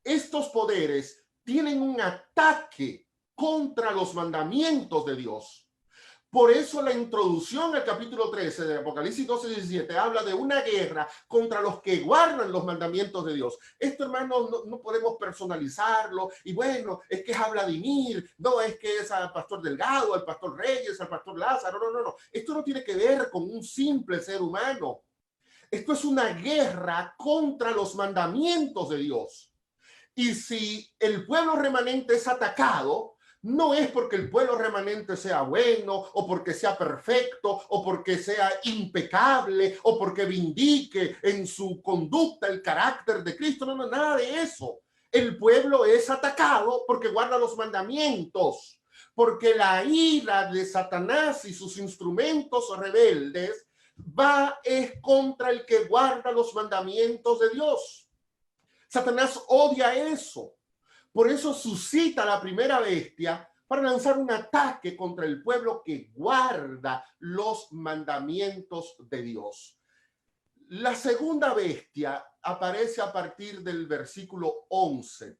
[SPEAKER 8] estos poderes tienen un ataque contra los mandamientos de Dios. Por eso la introducción al capítulo 13 de Apocalipsis 12:17 habla de una guerra contra los que guardan los mandamientos de Dios. Esto, hermano, no podemos personalizarlo. Y bueno, es que es a Vladimir, no es que es al pastor Delgado, al pastor Reyes, al pastor Lázaro. No. Esto no tiene que ver con un simple ser humano. Esto es una guerra contra los mandamientos de Dios. Y si el pueblo remanente es atacado, no es porque el pueblo remanente sea bueno o porque sea perfecto o porque sea impecable o porque vindique en su conducta el carácter de Cristo. No, nada de eso. El pueblo es atacado porque guarda los mandamientos, porque la ira de Satanás y sus instrumentos rebeldes es contra el que guarda los mandamientos de Dios. Satanás odia eso. Por eso suscita la primera bestia para lanzar un ataque contra el pueblo que guarda los mandamientos de Dios. La segunda bestia aparece a partir del versículo 11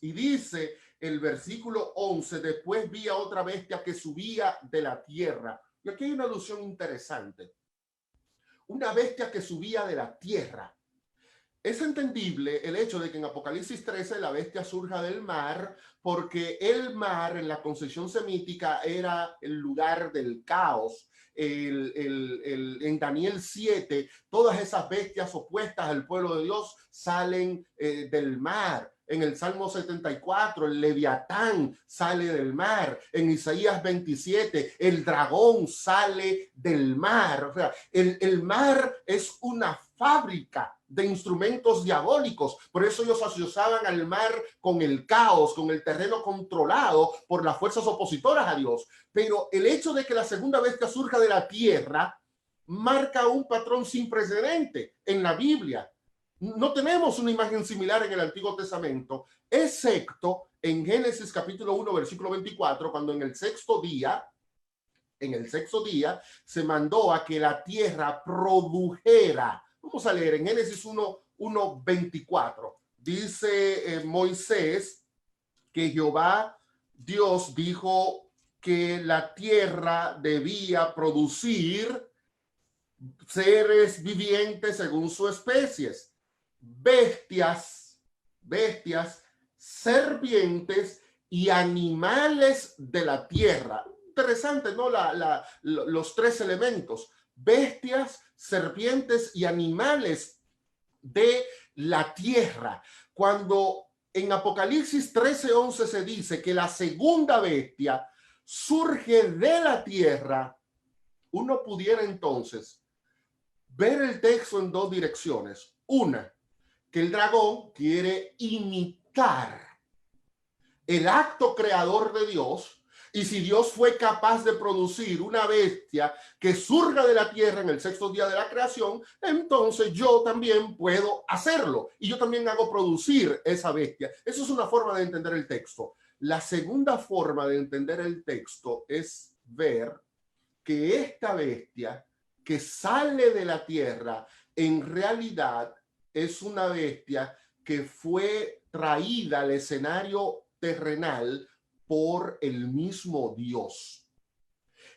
[SPEAKER 8] y dice el versículo 11: después vi a otra bestia que subía de la tierra. Y aquí hay una alusión interesante. Una bestia que subía de la tierra. Es entendible el hecho de que en Apocalipsis 13 la bestia surja del mar, porque el mar en la concepción semítica era el lugar del caos. En Daniel 7, todas esas bestias opuestas al pueblo de Dios salen del mar. En el Salmo 74, el Leviatán sale del mar. En Isaías 27, el dragón sale del mar. O sea, el mar es una fábrica de instrumentos diabólicos. Por eso ellos asociaban al mar con el caos, con el terreno controlado por las fuerzas opositoras a Dios. Pero el hecho de que la segunda bestia surja de la tierra marca un patrón sin precedente en la Biblia. No tenemos una imagen similar en el Antiguo Testamento, excepto en Génesis capítulo 1, versículo 24, cuando en el sexto día se mandó a que la tierra produjera. Vamos a leer en Génesis 1, 24. Dice Moisés que Jehová Dios dijo que la tierra debía producir seres vivientes según sus especies, bestias, serpientes y animales de la tierra. Interesante, ¿no? Los tres elementos: bestias, serpientes y animales de la tierra. Cuando en Apocalipsis 13:11 se dice que la segunda bestia surge de la tierra, uno pudiera entonces ver el texto en dos direcciones. Una, que el dragón quiere imitar el acto creador de Dios, y si Dios fue capaz de producir una bestia que surja de la tierra en el sexto día de la creación, entonces yo también puedo hacerlo, y yo también hago producir esa bestia. Eso es una forma de entender el texto. La segunda forma de entender el texto es ver que esta bestia que sale de la tierra en realidad es una bestia que fue traída al escenario terrenal por el mismo Dios.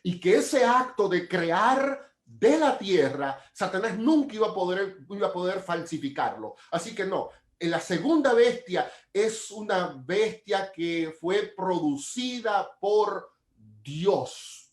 [SPEAKER 8] Y que ese acto de crear de la tierra, Satanás nunca iba a poder falsificarlo. Así que no, la segunda bestia es una bestia que fue producida por Dios.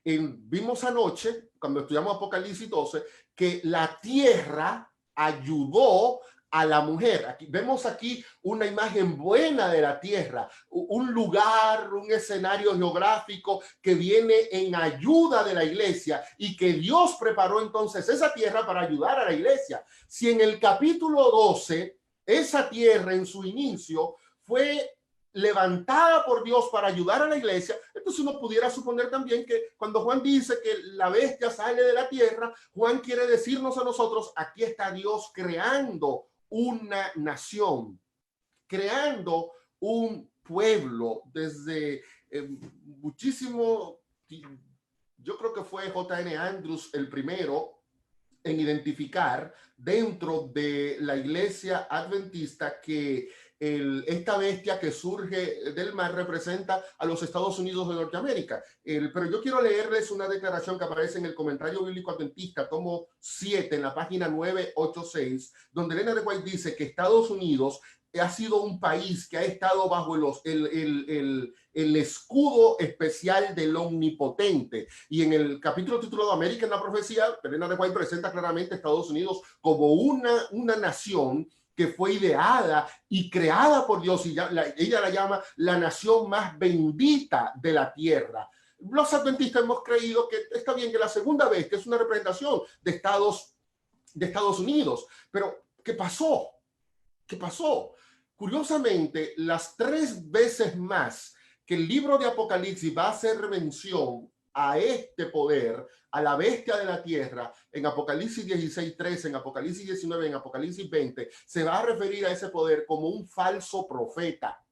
[SPEAKER 8] Vimos anoche, cuando estudiamos Apocalipsis 12, que la tierra ayudó a la mujer. Vemos aquí una imagen buena de la tierra, un lugar, un escenario geográfico que viene en ayuda de la iglesia, y que Dios preparó entonces esa tierra para ayudar a la iglesia. Si en el capítulo 12 esa tierra en su inicio fue levantada por Dios para ayudar a la iglesia, entonces uno pudiera suponer también que cuando Juan dice que la bestia sale de la tierra, Juan quiere decirnos a nosotros: aquí está Dios creando una nación, creando un pueblo desde muchísimo. Yo creo que fue J.N. Andrews el primero en identificar dentro de la iglesia adventista que esta bestia que surge del mar representa a los Estados Unidos de Norteamérica. Pero yo quiero leerles una declaración que aparece en el Comentario Bíblico Adventista, tomo 7, en la página 986, donde Elena de White dice que Estados Unidos ha sido un país que ha estado bajo el escudo especial del Omnipotente. Y en el capítulo titulado América en la Profecía, Elena de White presenta claramente a Estados Unidos como una nación que fue ideada y creada por Dios, y ella la llama la nación más bendita de la tierra. Los adventistas hemos creído que está bien que la segunda bestia es una representación de Estados Unidos, pero ¿qué pasó? ¿Qué pasó? Curiosamente, las 3 veces más que el libro de Apocalipsis va a hacer mención a este poder, a la bestia de la tierra, en Apocalipsis 16:13, en Apocalipsis 19, en Apocalipsis 20, se va a referir a ese poder como un falso profeta.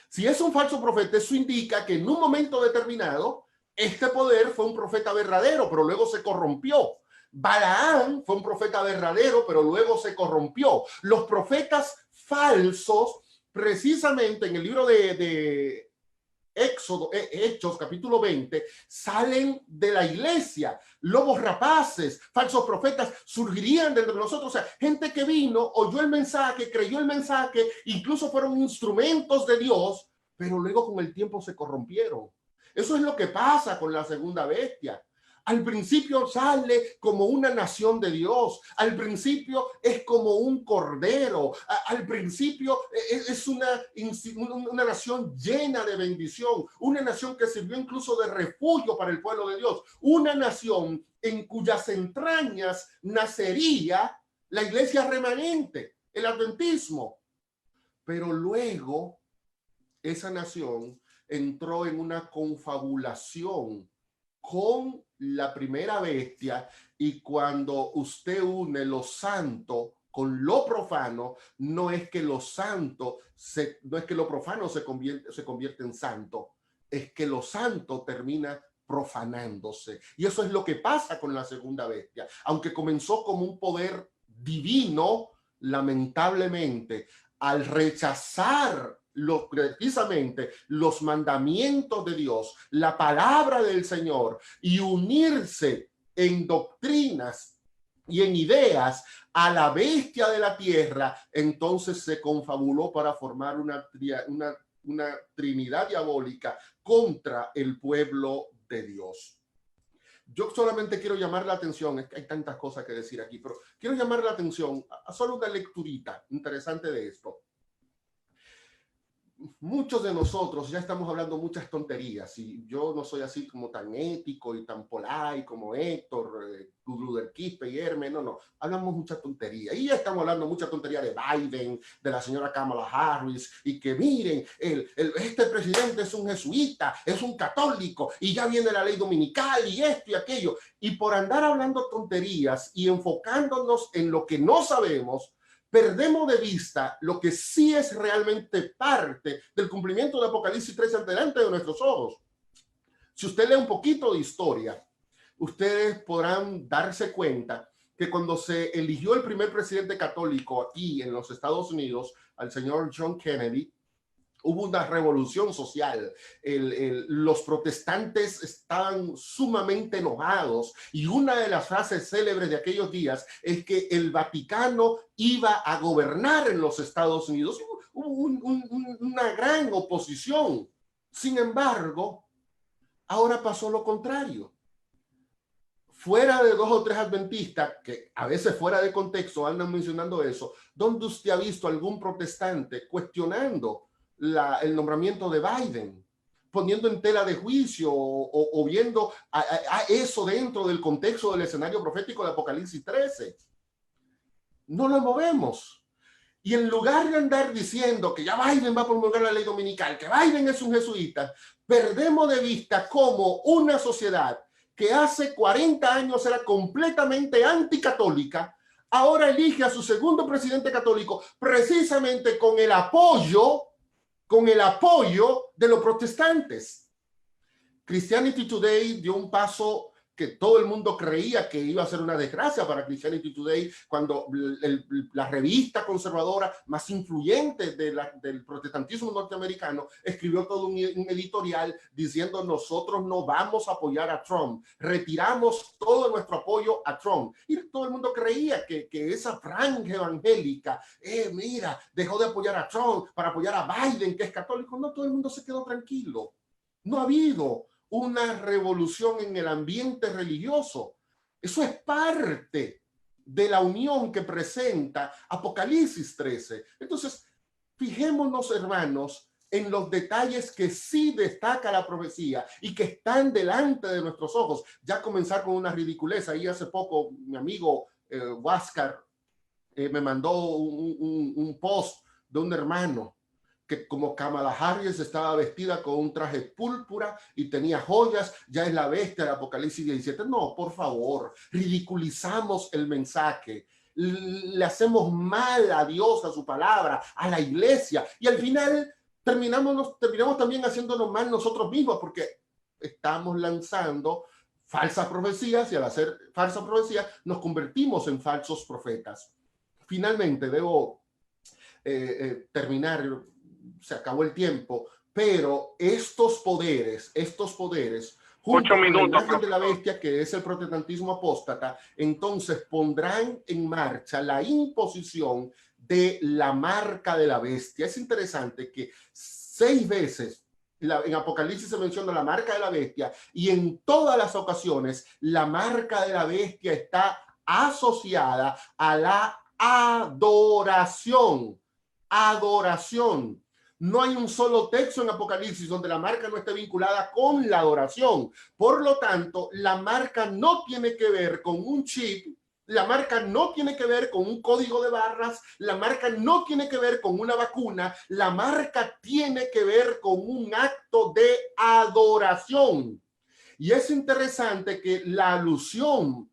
[SPEAKER 8] Si es un falso profeta, eso indica que en un momento determinado, este poder fue un profeta verdadero, pero luego se corrompió. Balaam fue un profeta verdadero, pero luego se corrompió. Los profetas falsos, precisamente en el libro de Hechos, capítulo 20, salen de la iglesia. Lobos rapaces, falsos profetas surgirían de entre nosotros. O sea, gente que vino, oyó el mensaje, creyó el mensaje, incluso fueron instrumentos de Dios, pero luego con el tiempo se corrompieron. Eso es lo que pasa con la segunda bestia. Al principio sale como una nación de Dios. Al principio es como un cordero. Al principio es una nación llena de bendición. Una nación que sirvió incluso de refugio para el pueblo de Dios. Una nación en cuyas entrañas nacería la iglesia remanente, el adventismo. Pero luego esa nación entró en una confabulación con la primera bestia, y cuando usted une lo santo con lo profano, no es que lo profano se convierte en santo, es que lo santo termina profanándose. Y eso es lo que pasa con la segunda bestia. Aunque comenzó como un poder divino, lamentablemente, al rechazar precisamente los mandamientos de Dios, la palabra del Señor, y unirse en doctrinas y en ideas a la bestia de la tierra, entonces se confabuló para formar una trinidad diabólica contra el pueblo de Dios. Yo solamente quiero llamar la atención, es que hay tantas cosas que decir aquí, pero quiero llamar la atención a solo una lecturita interesante de esto. Muchos de nosotros ya estamos hablando muchas tonterías, y yo no soy así como tan ético y tan polite como Héctor, Luther Quispe y Hermes, no, hablamos mucha tontería, y ya estamos hablando mucha tontería de Biden, de la señora Kamala Harris, y que miren, este presidente es un jesuita, es un católico, y ya viene la ley dominical, y esto y aquello, y por andar hablando tonterías y enfocándonos en lo que no sabemos, perdemos de vista lo que sí es realmente parte del cumplimiento de Apocalipsis 13 delante de nuestros ojos. Si usted lee un poquito de historia, ustedes podrán darse cuenta que cuando se eligió el primer presidente católico aquí en los Estados Unidos, al señor John Kennedy, hubo una revolución social. Los protestantes estaban sumamente enojados, y una de las frases célebres de aquellos días es que el Vaticano iba a gobernar en los Estados Unidos. Hubo una gran oposición. Sin embargo, ahora pasó lo contrario. Fuera de 2 o 3 adventistas, que a veces fuera de contexto andan mencionando eso, ¿dónde usted ha visto algún protestante cuestionando el nombramiento de Biden, poniendo en tela de juicio o viendo a eso dentro del contexto del escenario profético de Apocalipsis 13? No lo movemos. Y en lugar de andar diciendo que ya Biden va a promulgar la ley dominical, que Biden es un jesuita, perdemos de vista cómo una sociedad que hace 40 años era completamente anticatólica, ahora elige a su segundo presidente católico precisamente con el apoyo de los protestantes. Christianity Today dio un paso que todo el mundo creía que iba a ser una desgracia para Christianity Today, cuando la revista conservadora más influyente del protestantismo norteamericano escribió todo un editorial diciendo: nosotros no vamos a apoyar a Trump, retiramos todo nuestro apoyo a Trump. Y todo el mundo creía que esa franja evangélica, mira, dejó de apoyar a Trump para apoyar a Biden, que es católico. No, todo el mundo se quedó tranquilo. No ha habido una revolución en el ambiente religioso. Eso es parte de la unión que presenta Apocalipsis 13. Entonces, fijémonos, hermanos, en los detalles que sí destaca la profecía y que están delante de nuestros ojos. Ya comenzar con una ridiculez. Ahí hace poco mi amigo Huáscar me mandó un post de un hermano que como Kamala Harris estaba vestida con un traje púrpura y tenía joyas, ya es la bestia del Apocalipsis 17. No, por favor, ridiculizamos el mensaje, le hacemos mal a Dios, a su palabra, a la iglesia, y al final terminamos también haciéndonos mal nosotros mismos, porque estamos lanzando falsas profecías, y al hacer falsas profecías nos convertimos en falsos profetas. Finalmente debo terminar. Se acabó el tiempo, pero estos poderes, junto con la imagen de la bestia, que es el protestantismo apóstata, entonces pondrán en marcha la imposición de la marca de la bestia. Es interesante que 6 veces en Apocalipsis se menciona la marca de la bestia, y en todas las ocasiones la marca de la bestia está asociada a la adoración. No hay un solo texto en Apocalipsis donde la marca no esté vinculada con la adoración. Por lo tanto, la marca no tiene que ver con un chip, la marca no tiene que ver con un código de barras, la marca no tiene que ver con una vacuna, la marca tiene que ver con un acto de adoración. Y es interesante que la alusión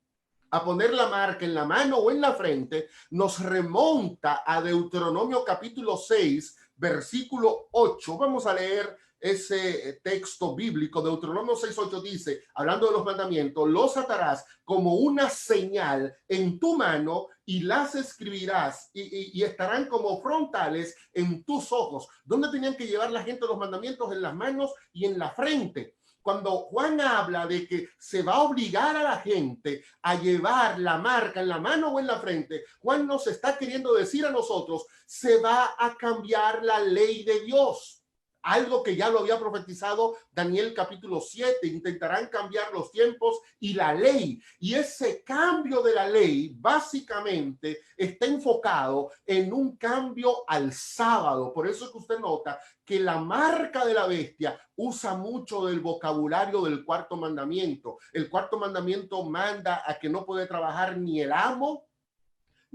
[SPEAKER 8] a poner la marca en la mano o en la frente nos remonta a Deuteronomio capítulo 6, versículo 8. Vamos a leer ese texto bíblico. Deuteronomio 6:8 dice, hablando de los mandamientos, los atarás como una señal en tu mano y las escribirás y estarán como frontales en tus ojos. ¿Dónde tenían que llevar la gente los mandamientos? En las manos y en la frente. Cuando Juan habla de que se va a obligar a la gente a llevar la marca en la mano o en la frente, Juan nos está queriendo decir a nosotros, se va a cambiar la ley de Dios. Algo que ya lo había profetizado Daniel capítulo 7, intentarán cambiar los tiempos y la ley. Y ese cambio de la ley básicamente está enfocado en un cambio al sábado. Por eso es que usted nota que la marca de la bestia usa mucho del vocabulario del cuarto mandamiento. El cuarto mandamiento manda a que no puede trabajar ni el amo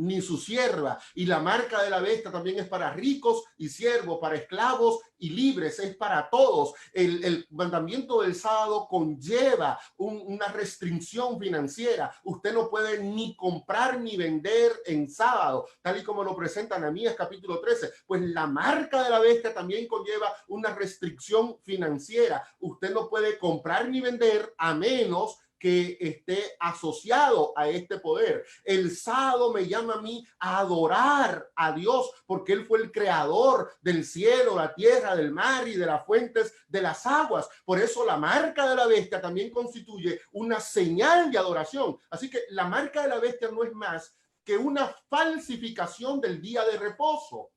[SPEAKER 8] ni su sierva, y la marca de la bestia también es para ricos y siervos, para esclavos y libres, es para todos. El mandamiento del sábado conlleva una restricción financiera. Usted no puede ni comprar ni vender en sábado, tal y como lo presenta Nehemías capítulo 13. Pues la marca de la bestia también conlleva una restricción financiera. Usted no puede comprar ni vender a menos que esté asociado a este poder. El sábado me llama a mí a adorar a Dios, porque Él fue el creador del cielo, la tierra, del mar y de las fuentes de las aguas. Por eso la marca de la bestia también constituye una señal de adoración. Así que la marca de la bestia no es más que una falsificación del día de reposo.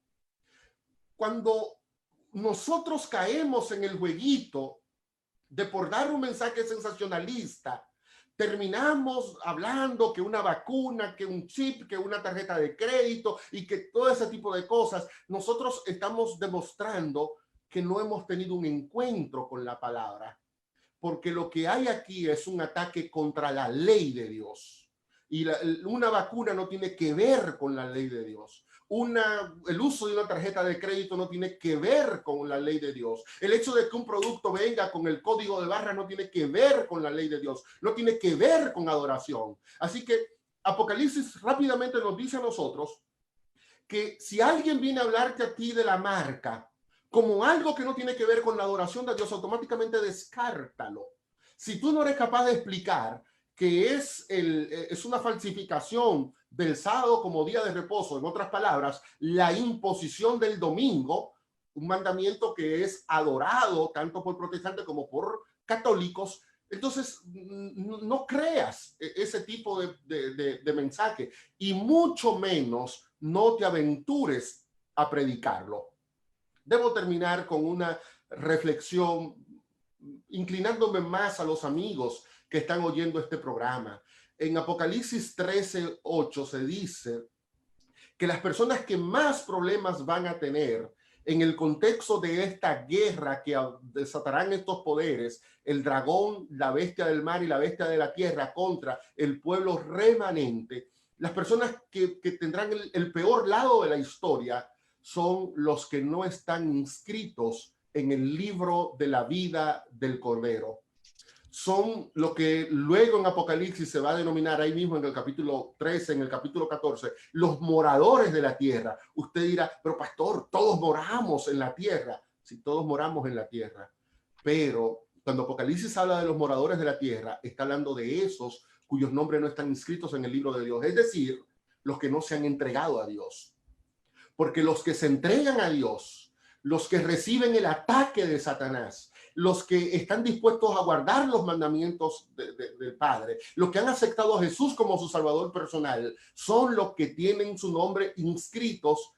[SPEAKER 8] Cuando nosotros caemos en el jueguito de por dar un mensaje sensacionalista, terminamos hablando que una vacuna, que un chip, que una tarjeta de crédito y que todo ese tipo de cosas. Nosotros estamos demostrando que no hemos tenido un encuentro con la palabra, porque lo que hay aquí es un ataque contra la ley de Dios. Y una vacuna no tiene que ver con la ley de Dios. El uso de una tarjeta de crédito no tiene que ver con la ley de Dios. El hecho de que un producto venga con el código de barra no tiene que ver con la ley de Dios. No tiene que ver con adoración. Así que Apocalipsis rápidamente nos dice a nosotros que si alguien viene a hablarte a ti de la marca como algo que no tiene que ver con la adoración de Dios, automáticamente descártalo. Si tú no eres capaz de explicar que es una falsificación del sábado como día de reposo, en otras palabras, la imposición del domingo, un mandamiento que es adorado tanto por protestantes como por católicos, entonces no creas ese tipo de mensaje y mucho menos no te aventures a predicarlo. Debo terminar con una reflexión, inclinándome más a los amigos que están oyendo este programa. En Apocalipsis 13:8 se dice que las personas que más problemas van a tener en el contexto de esta guerra que desatarán estos poderes, el dragón, la bestia del mar y la bestia de la tierra contra el pueblo remanente, las personas que tendrán el peor lado de la historia son los que no están inscritos en el libro de la vida del Cordero. Son lo que luego en Apocalipsis se va a denominar ahí mismo en el capítulo 13, en el capítulo 14, los moradores de la tierra. Usted dirá, pero pastor, todos moramos en la tierra. Sí, todos moramos en la tierra. Pero cuando Apocalipsis habla de los moradores de la tierra, está hablando de esos cuyos nombres no están inscritos en el libro de Dios. Es decir, los que no se han entregado a Dios. Porque los que se entregan a Dios, los que reciben el ataque de Satanás, los que están dispuestos a guardar los mandamientos del Padre, los que han aceptado a Jesús como su Salvador personal, son los que tienen su nombre inscritos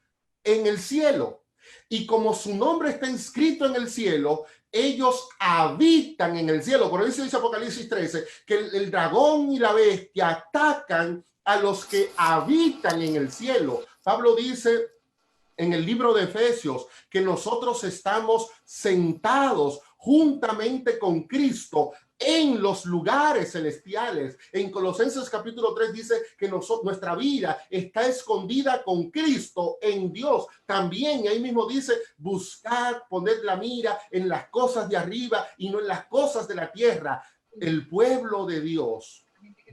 [SPEAKER 8] en el cielo. Y como su nombre está inscrito en el cielo, ellos habitan en el cielo. Por eso dice Apocalipsis 13 que el dragón y la bestia atacan a los que habitan en el cielo. Pablo dice en el libro de Efesios que nosotros estamos sentados juntamente con Cristo en los lugares celestiales. En Colosenses capítulo 3 dice que nuestra vida está escondida con Cristo en Dios. También ahí mismo dice, buscar, poner la mira en las cosas de arriba y no en las cosas de la tierra. el pueblo de Dios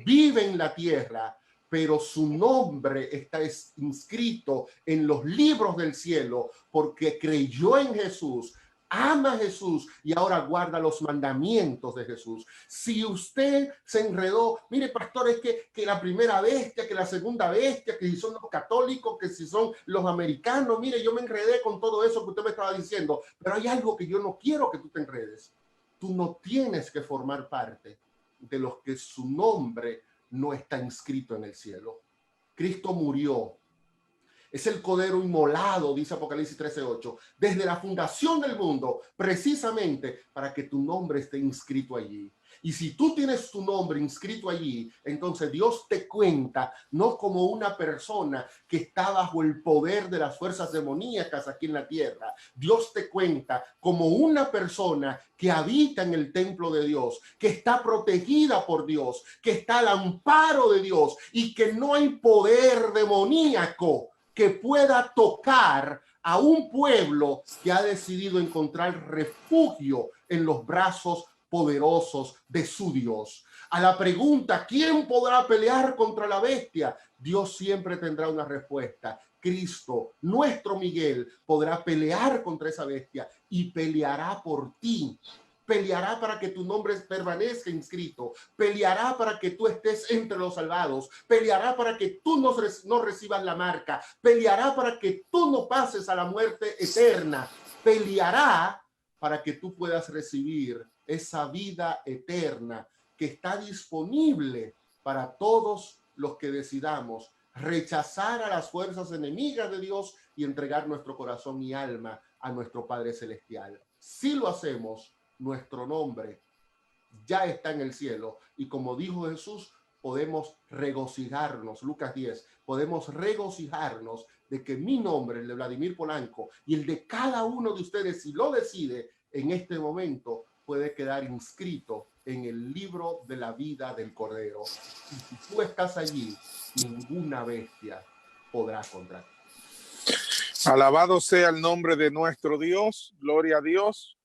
[SPEAKER 8] vive en la tierra, pero su nombre está inscrito en los libros del cielo porque creyó en Jesús, ama a Jesús y ahora guarda los mandamientos de Jesús. Si usted se enredó, mire, pastor, es que la primera bestia, que la segunda bestia, que si son los católicos, que si son los americanos, mire, yo me enredé con todo eso que usted me estaba diciendo, pero hay algo que yo no quiero que tú te enredes. Tú no tienes que formar parte de los que su nombre no está inscrito en el cielo. Cristo murió. Es el cordero inmolado, dice Apocalipsis 13:8, desde la fundación del mundo, precisamente para que tu nombre esté inscrito allí. Y si tú tienes tu nombre inscrito allí, entonces Dios te cuenta no como una persona que está bajo el poder de las fuerzas demoníacas aquí en la tierra. Dios te cuenta como una persona que habita en el templo de Dios, que está protegida por Dios, que está al amparo de Dios y que no hay poder demoníaco que pueda tocar a un pueblo que ha decidido encontrar refugio en los brazos poderosos de su Dios. A la pregunta, ¿quién podrá pelear contra la bestia? Dios siempre tendrá una respuesta. Cristo, nuestro Miguel, podrá pelear contra esa bestia y peleará por ti. Peleará para que tu nombre permanezca inscrito, peleará para que tú estés entre los salvados, peleará para que tú no recibas la marca, peleará para que tú no pases a la muerte eterna, peleará para que tú puedas recibir esa vida eterna que está disponible para todos los que decidamos rechazar a las fuerzas enemigas de Dios y entregar nuestro corazón y alma a nuestro Padre Celestial. Si lo hacemos, nuestro nombre ya está en el cielo y como dijo Jesús, podemos regocijarnos, Lucas 10, podemos regocijarnos de que mi nombre, el de Vladimir Polanco y el de cada uno de ustedes, si lo decide en este momento, puede quedar inscrito en el libro de la vida del Cordero. Y si tú estás allí, ninguna bestia podrá contra ti.
[SPEAKER 1] Alabado sea el nombre de nuestro Dios, gloria a Dios.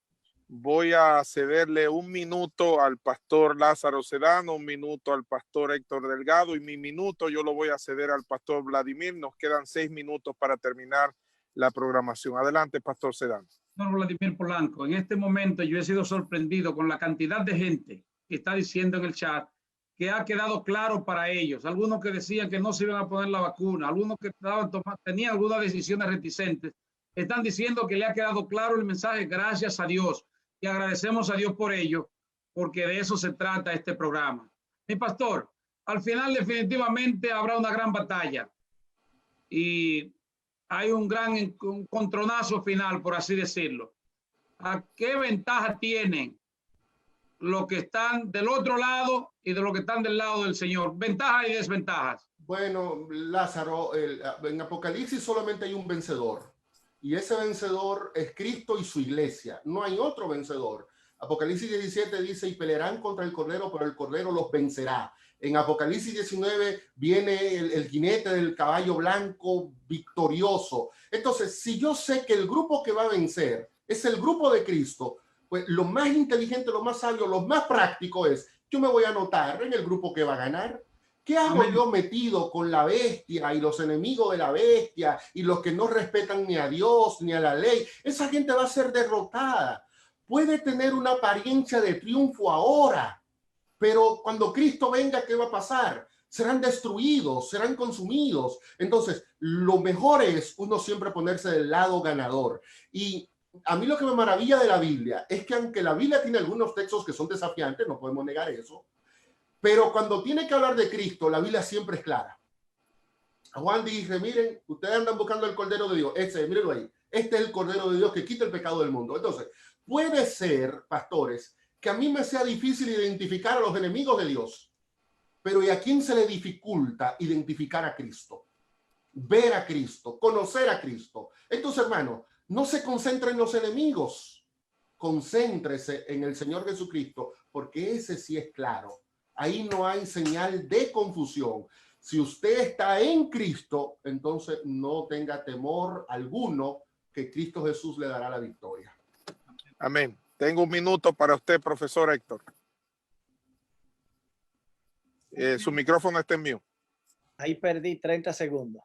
[SPEAKER 1] Voy a cederle un minuto al pastor Lázaro Sedano, un minuto al pastor Héctor Delgado y mi minuto yo lo voy a ceder al pastor Vladimir. Nos quedan 6 minutos para terminar la programación. Adelante, pastor Sedano.
[SPEAKER 2] Señor Vladimir Polanco, en este momento yo he sido sorprendido con la cantidad de gente que está diciendo en el chat que ha quedado claro para ellos. Algunos que decían que no se iban a poner la vacuna, algunos que tenían algunas decisiones reticentes, están diciendo que le ha quedado claro el mensaje, gracias a Dios. Y agradecemos a Dios por ello, porque de eso se trata este programa. Mi pastor, al final definitivamente habrá una gran batalla y hay un gran encontronazo final, por así decirlo. ¿A qué ventaja tienen los que están del otro lado y de los que están del lado del Señor? Ventajas y desventajas.
[SPEAKER 8] Bueno, Lázaro, en Apocalipsis solamente hay un vencedor. Y ese vencedor es Cristo y su iglesia. No hay otro vencedor. Apocalipsis 17 dice, y pelearán contra el Cordero, pero el Cordero los vencerá. En Apocalipsis 19 viene el jinete del caballo blanco victorioso. Entonces, si yo sé que el grupo que va a vencer es el grupo de Cristo, pues lo más inteligente, lo más sabio, lo más práctico es, yo me voy a anotar en el grupo que va a ganar. ¿Qué hago yo metido con la bestia y los enemigos de la bestia y los que no respetan ni a Dios ni a la ley? Esa gente va a ser derrotada. Puede tener una apariencia de triunfo ahora, pero cuando Cristo venga, ¿qué va a pasar? Serán destruidos, serán consumidos. Entonces, lo mejor es uno siempre ponerse del lado ganador. Y a mí lo que me maravilla de la Biblia es que aunque la Biblia tiene algunos textos que son desafiantes, no podemos negar eso, pero cuando tiene que hablar de Cristo, la Biblia siempre es clara. Juan dice, miren, ustedes andan buscando el Cordero de Dios. Mírenlo ahí. Este es el Cordero de Dios que quita el pecado del mundo. Entonces, puede ser, pastores, que a mí me sea difícil identificar a los enemigos de Dios. Pero ¿y a quién se le dificulta identificar a Cristo? Ver a Cristo, conocer a Cristo. Entonces, hermano, no se concentre en los enemigos. Concéntrese en el Señor Jesucristo, porque ese sí es claro. Ahí no hay señal de confusión. Si usted está en Cristo, entonces no tenga temor alguno, que Cristo Jesús le dará la victoria.
[SPEAKER 1] Amén. Tengo un minuto para usted, profesor Héctor. Su micrófono está en mute.
[SPEAKER 3] Ahí perdí 30 segundos.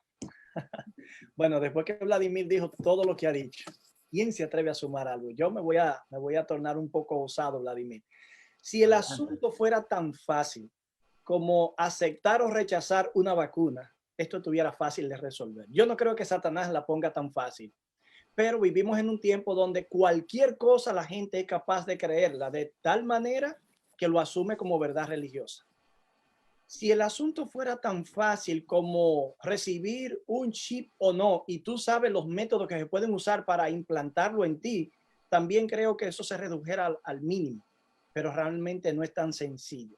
[SPEAKER 3] Bueno, después que Vladimir dijo todo lo que ha dicho, ¿quién se atreve a sumar algo? Yo me voy a tornar un poco osado, Vladimir. Si el asunto fuera tan fácil como aceptar o rechazar una vacuna, esto estuviera fácil de resolver. Yo no creo que Satanás la ponga tan fácil, pero vivimos en un tiempo donde cualquier cosa la gente es capaz de creerla de tal manera que lo asume como verdad religiosa. Si el asunto fuera tan fácil como recibir un chip o no, y tú sabes los métodos que se pueden usar para implantarlo en ti, también creo que eso se redujera al mínimo, pero realmente no es tan sencillo.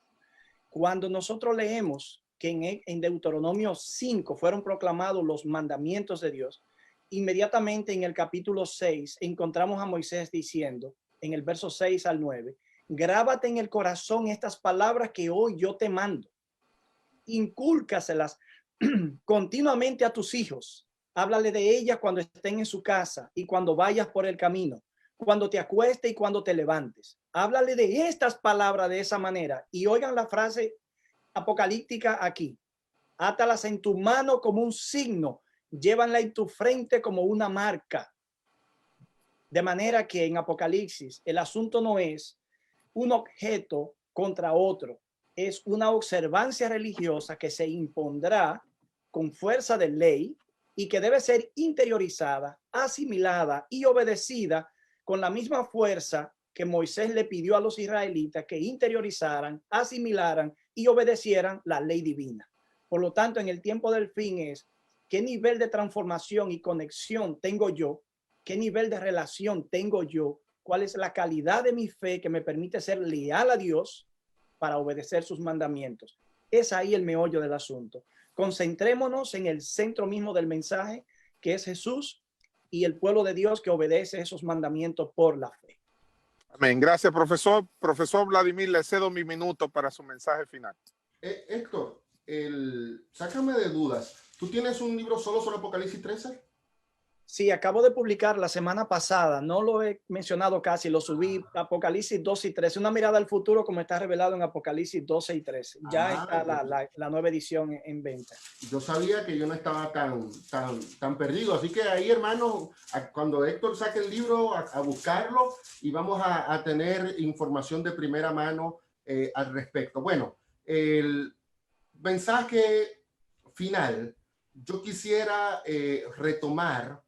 [SPEAKER 3] Cuando nosotros leemos que en Deuteronomio 5 fueron proclamados los mandamientos de Dios, inmediatamente en el capítulo 6 encontramos a Moisés diciendo, en el verso 6 al 9, grábate en el corazón estas palabras que hoy yo te mando. Incúlcaselas continuamente a tus hijos. Háblale de ellas cuando estén en su casa y cuando vayas por el camino, cuando te acuestes y cuando te levantes. Háblale de estas palabras de esa manera y oigan la frase apocalíptica aquí. Átalas en tu mano como un signo, llévanla en tu frente como una marca. De manera que en Apocalipsis el asunto no es un objeto contra otro, es una observancia religiosa que se impondrá con fuerza de ley y que debe ser interiorizada, asimilada y obedecida con la misma fuerza que Moisés le pidió a los israelitas que interiorizaran, asimilaran y obedecieran la ley divina. Por lo tanto, en el tiempo del fin es qué nivel de transformación y conexión tengo yo, qué nivel de relación tengo yo, cuál es la calidad de mi fe que me permite ser leal a Dios para obedecer sus mandamientos. Es ahí el meollo del asunto. Concentrémonos en el centro mismo del mensaje, que es Jesús y el pueblo de Dios que obedece esos mandamientos por la fe.
[SPEAKER 1] Amén. Gracias, profesor. Profesor Vladimir, le cedo mi minuto para su mensaje final.
[SPEAKER 8] Héctor, sácame de dudas. ¿Tú tienes un libro solo sobre Apocalipsis 13?
[SPEAKER 3] Sí, acabo de publicar la semana pasada, no lo he mencionado casi, lo subí, Apocalipsis 12 y 13, una mirada al futuro como está revelado en Apocalipsis 12 y 13. Ya está la nueva edición en venta.
[SPEAKER 8] Yo sabía que yo no estaba tan perdido, así que ahí, hermano, cuando Héctor saque el libro, a buscarlo y vamos a tener información de primera mano al respecto. Bueno, el mensaje final, yo quisiera retomar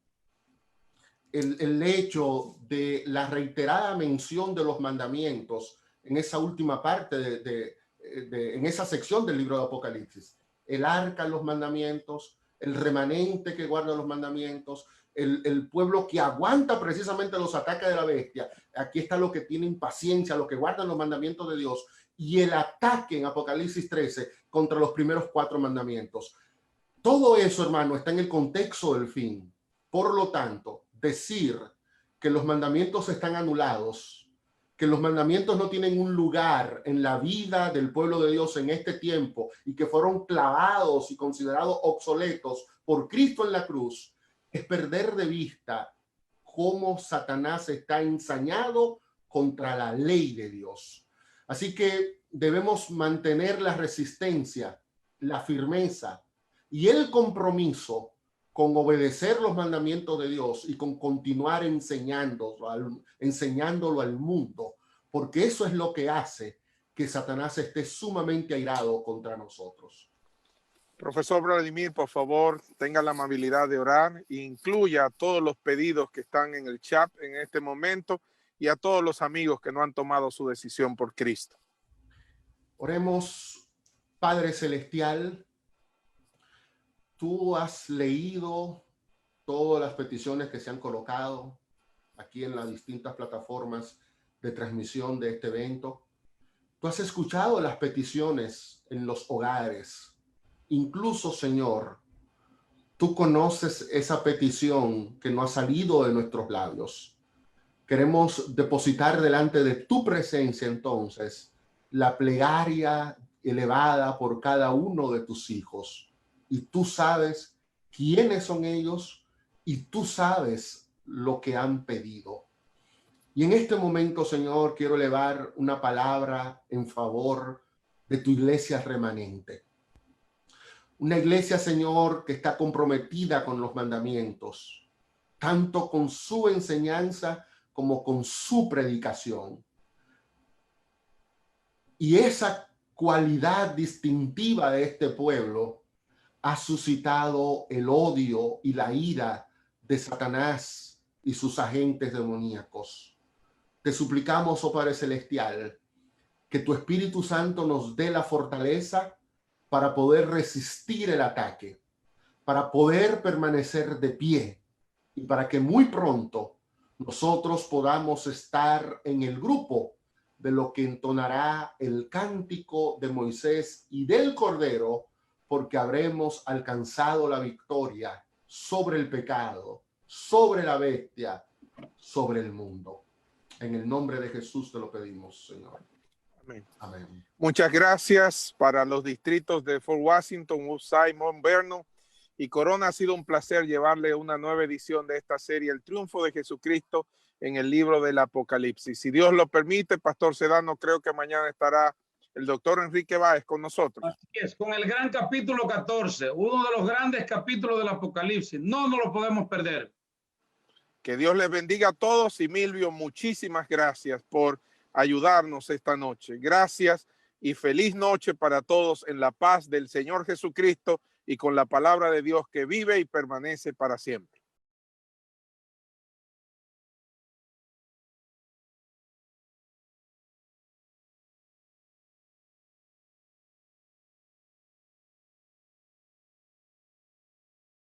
[SPEAKER 8] el hecho de la reiterada mención de los mandamientos en esa última parte en esa sección del libro de Apocalipsis. El arca, los mandamientos, el remanente que guarda los mandamientos, el pueblo que aguanta precisamente los ataques de la bestia. Aquí está lo que tienen paciencia, lo que guardan los mandamientos de Dios, y el ataque en Apocalipsis 13 contra los primeros 4 mandamientos. Todo eso, hermano, está en el contexto del fin. Por lo tanto, decir que los mandamientos están anulados, que los mandamientos no tienen un lugar en la vida del pueblo de Dios en este tiempo y que fueron clavados y considerados obsoletos por Cristo en la cruz, es perder de vista cómo Satanás está ensañado contra la ley de Dios. Así que debemos mantener la resistencia, la firmeza y el compromiso con obedecer los mandamientos de Dios y con continuar enseñándolo al mundo, porque eso es lo que hace que Satanás esté sumamente airado contra nosotros.
[SPEAKER 1] Profesor Vladimir, por favor, tenga la amabilidad de orar e incluya todos los pedidos que están en el chat en este momento y a todos los amigos que no han tomado su decisión por Cristo.
[SPEAKER 8] Oremos. Padre Celestial, tú has leído todas las peticiones que se han colocado aquí en las distintas plataformas de transmisión de este evento. Tú has escuchado las peticiones en los hogares. Incluso, Señor, tú conoces esa petición que no ha salido de nuestros labios. Queremos depositar delante de tu presencia, entonces, la plegaria elevada por cada uno de tus hijos. Y tú sabes quiénes son ellos y tú sabes lo que han pedido. Y en este momento, Señor, quiero elevar una palabra en favor de tu iglesia remanente. Una iglesia, Señor, que está comprometida con los mandamientos, tanto con su enseñanza como con su predicación. Y esa cualidad distintiva de este pueblo ha suscitado el odio y la ira de Satanás y sus agentes demoníacos. Te suplicamos, oh Padre Celestial, que tu Espíritu Santo nos dé la fortaleza para poder resistir el ataque, para poder permanecer de pie y para que muy pronto nosotros podamos estar en el grupo de lo que entonará el cántico de Moisés y del Cordero, porque habremos alcanzado la victoria sobre el pecado, sobre la bestia, sobre el mundo. En el nombre de Jesús te lo pedimos, Señor.
[SPEAKER 1] Amén.
[SPEAKER 8] Amén.
[SPEAKER 1] Muchas gracias para los distritos de Fort Washington, Woodside, Mount Vernon y Corona. Ha sido un placer llevarle una nueva edición de esta serie, El Triunfo de Jesucristo en el libro del Apocalipsis. Si Dios lo permite, Pastor Sedano, creo que mañana estará el doctor Enrique Báez con nosotros.
[SPEAKER 2] Así es, con el gran capítulo 14, uno de los grandes capítulos del Apocalipsis. No nos lo podemos perder.
[SPEAKER 1] Que Dios les bendiga a todos y Milvio, muchísimas gracias por ayudarnos esta noche. Gracias y feliz noche para todos en la paz del Señor Jesucristo y con la palabra de Dios que vive y permanece para siempre.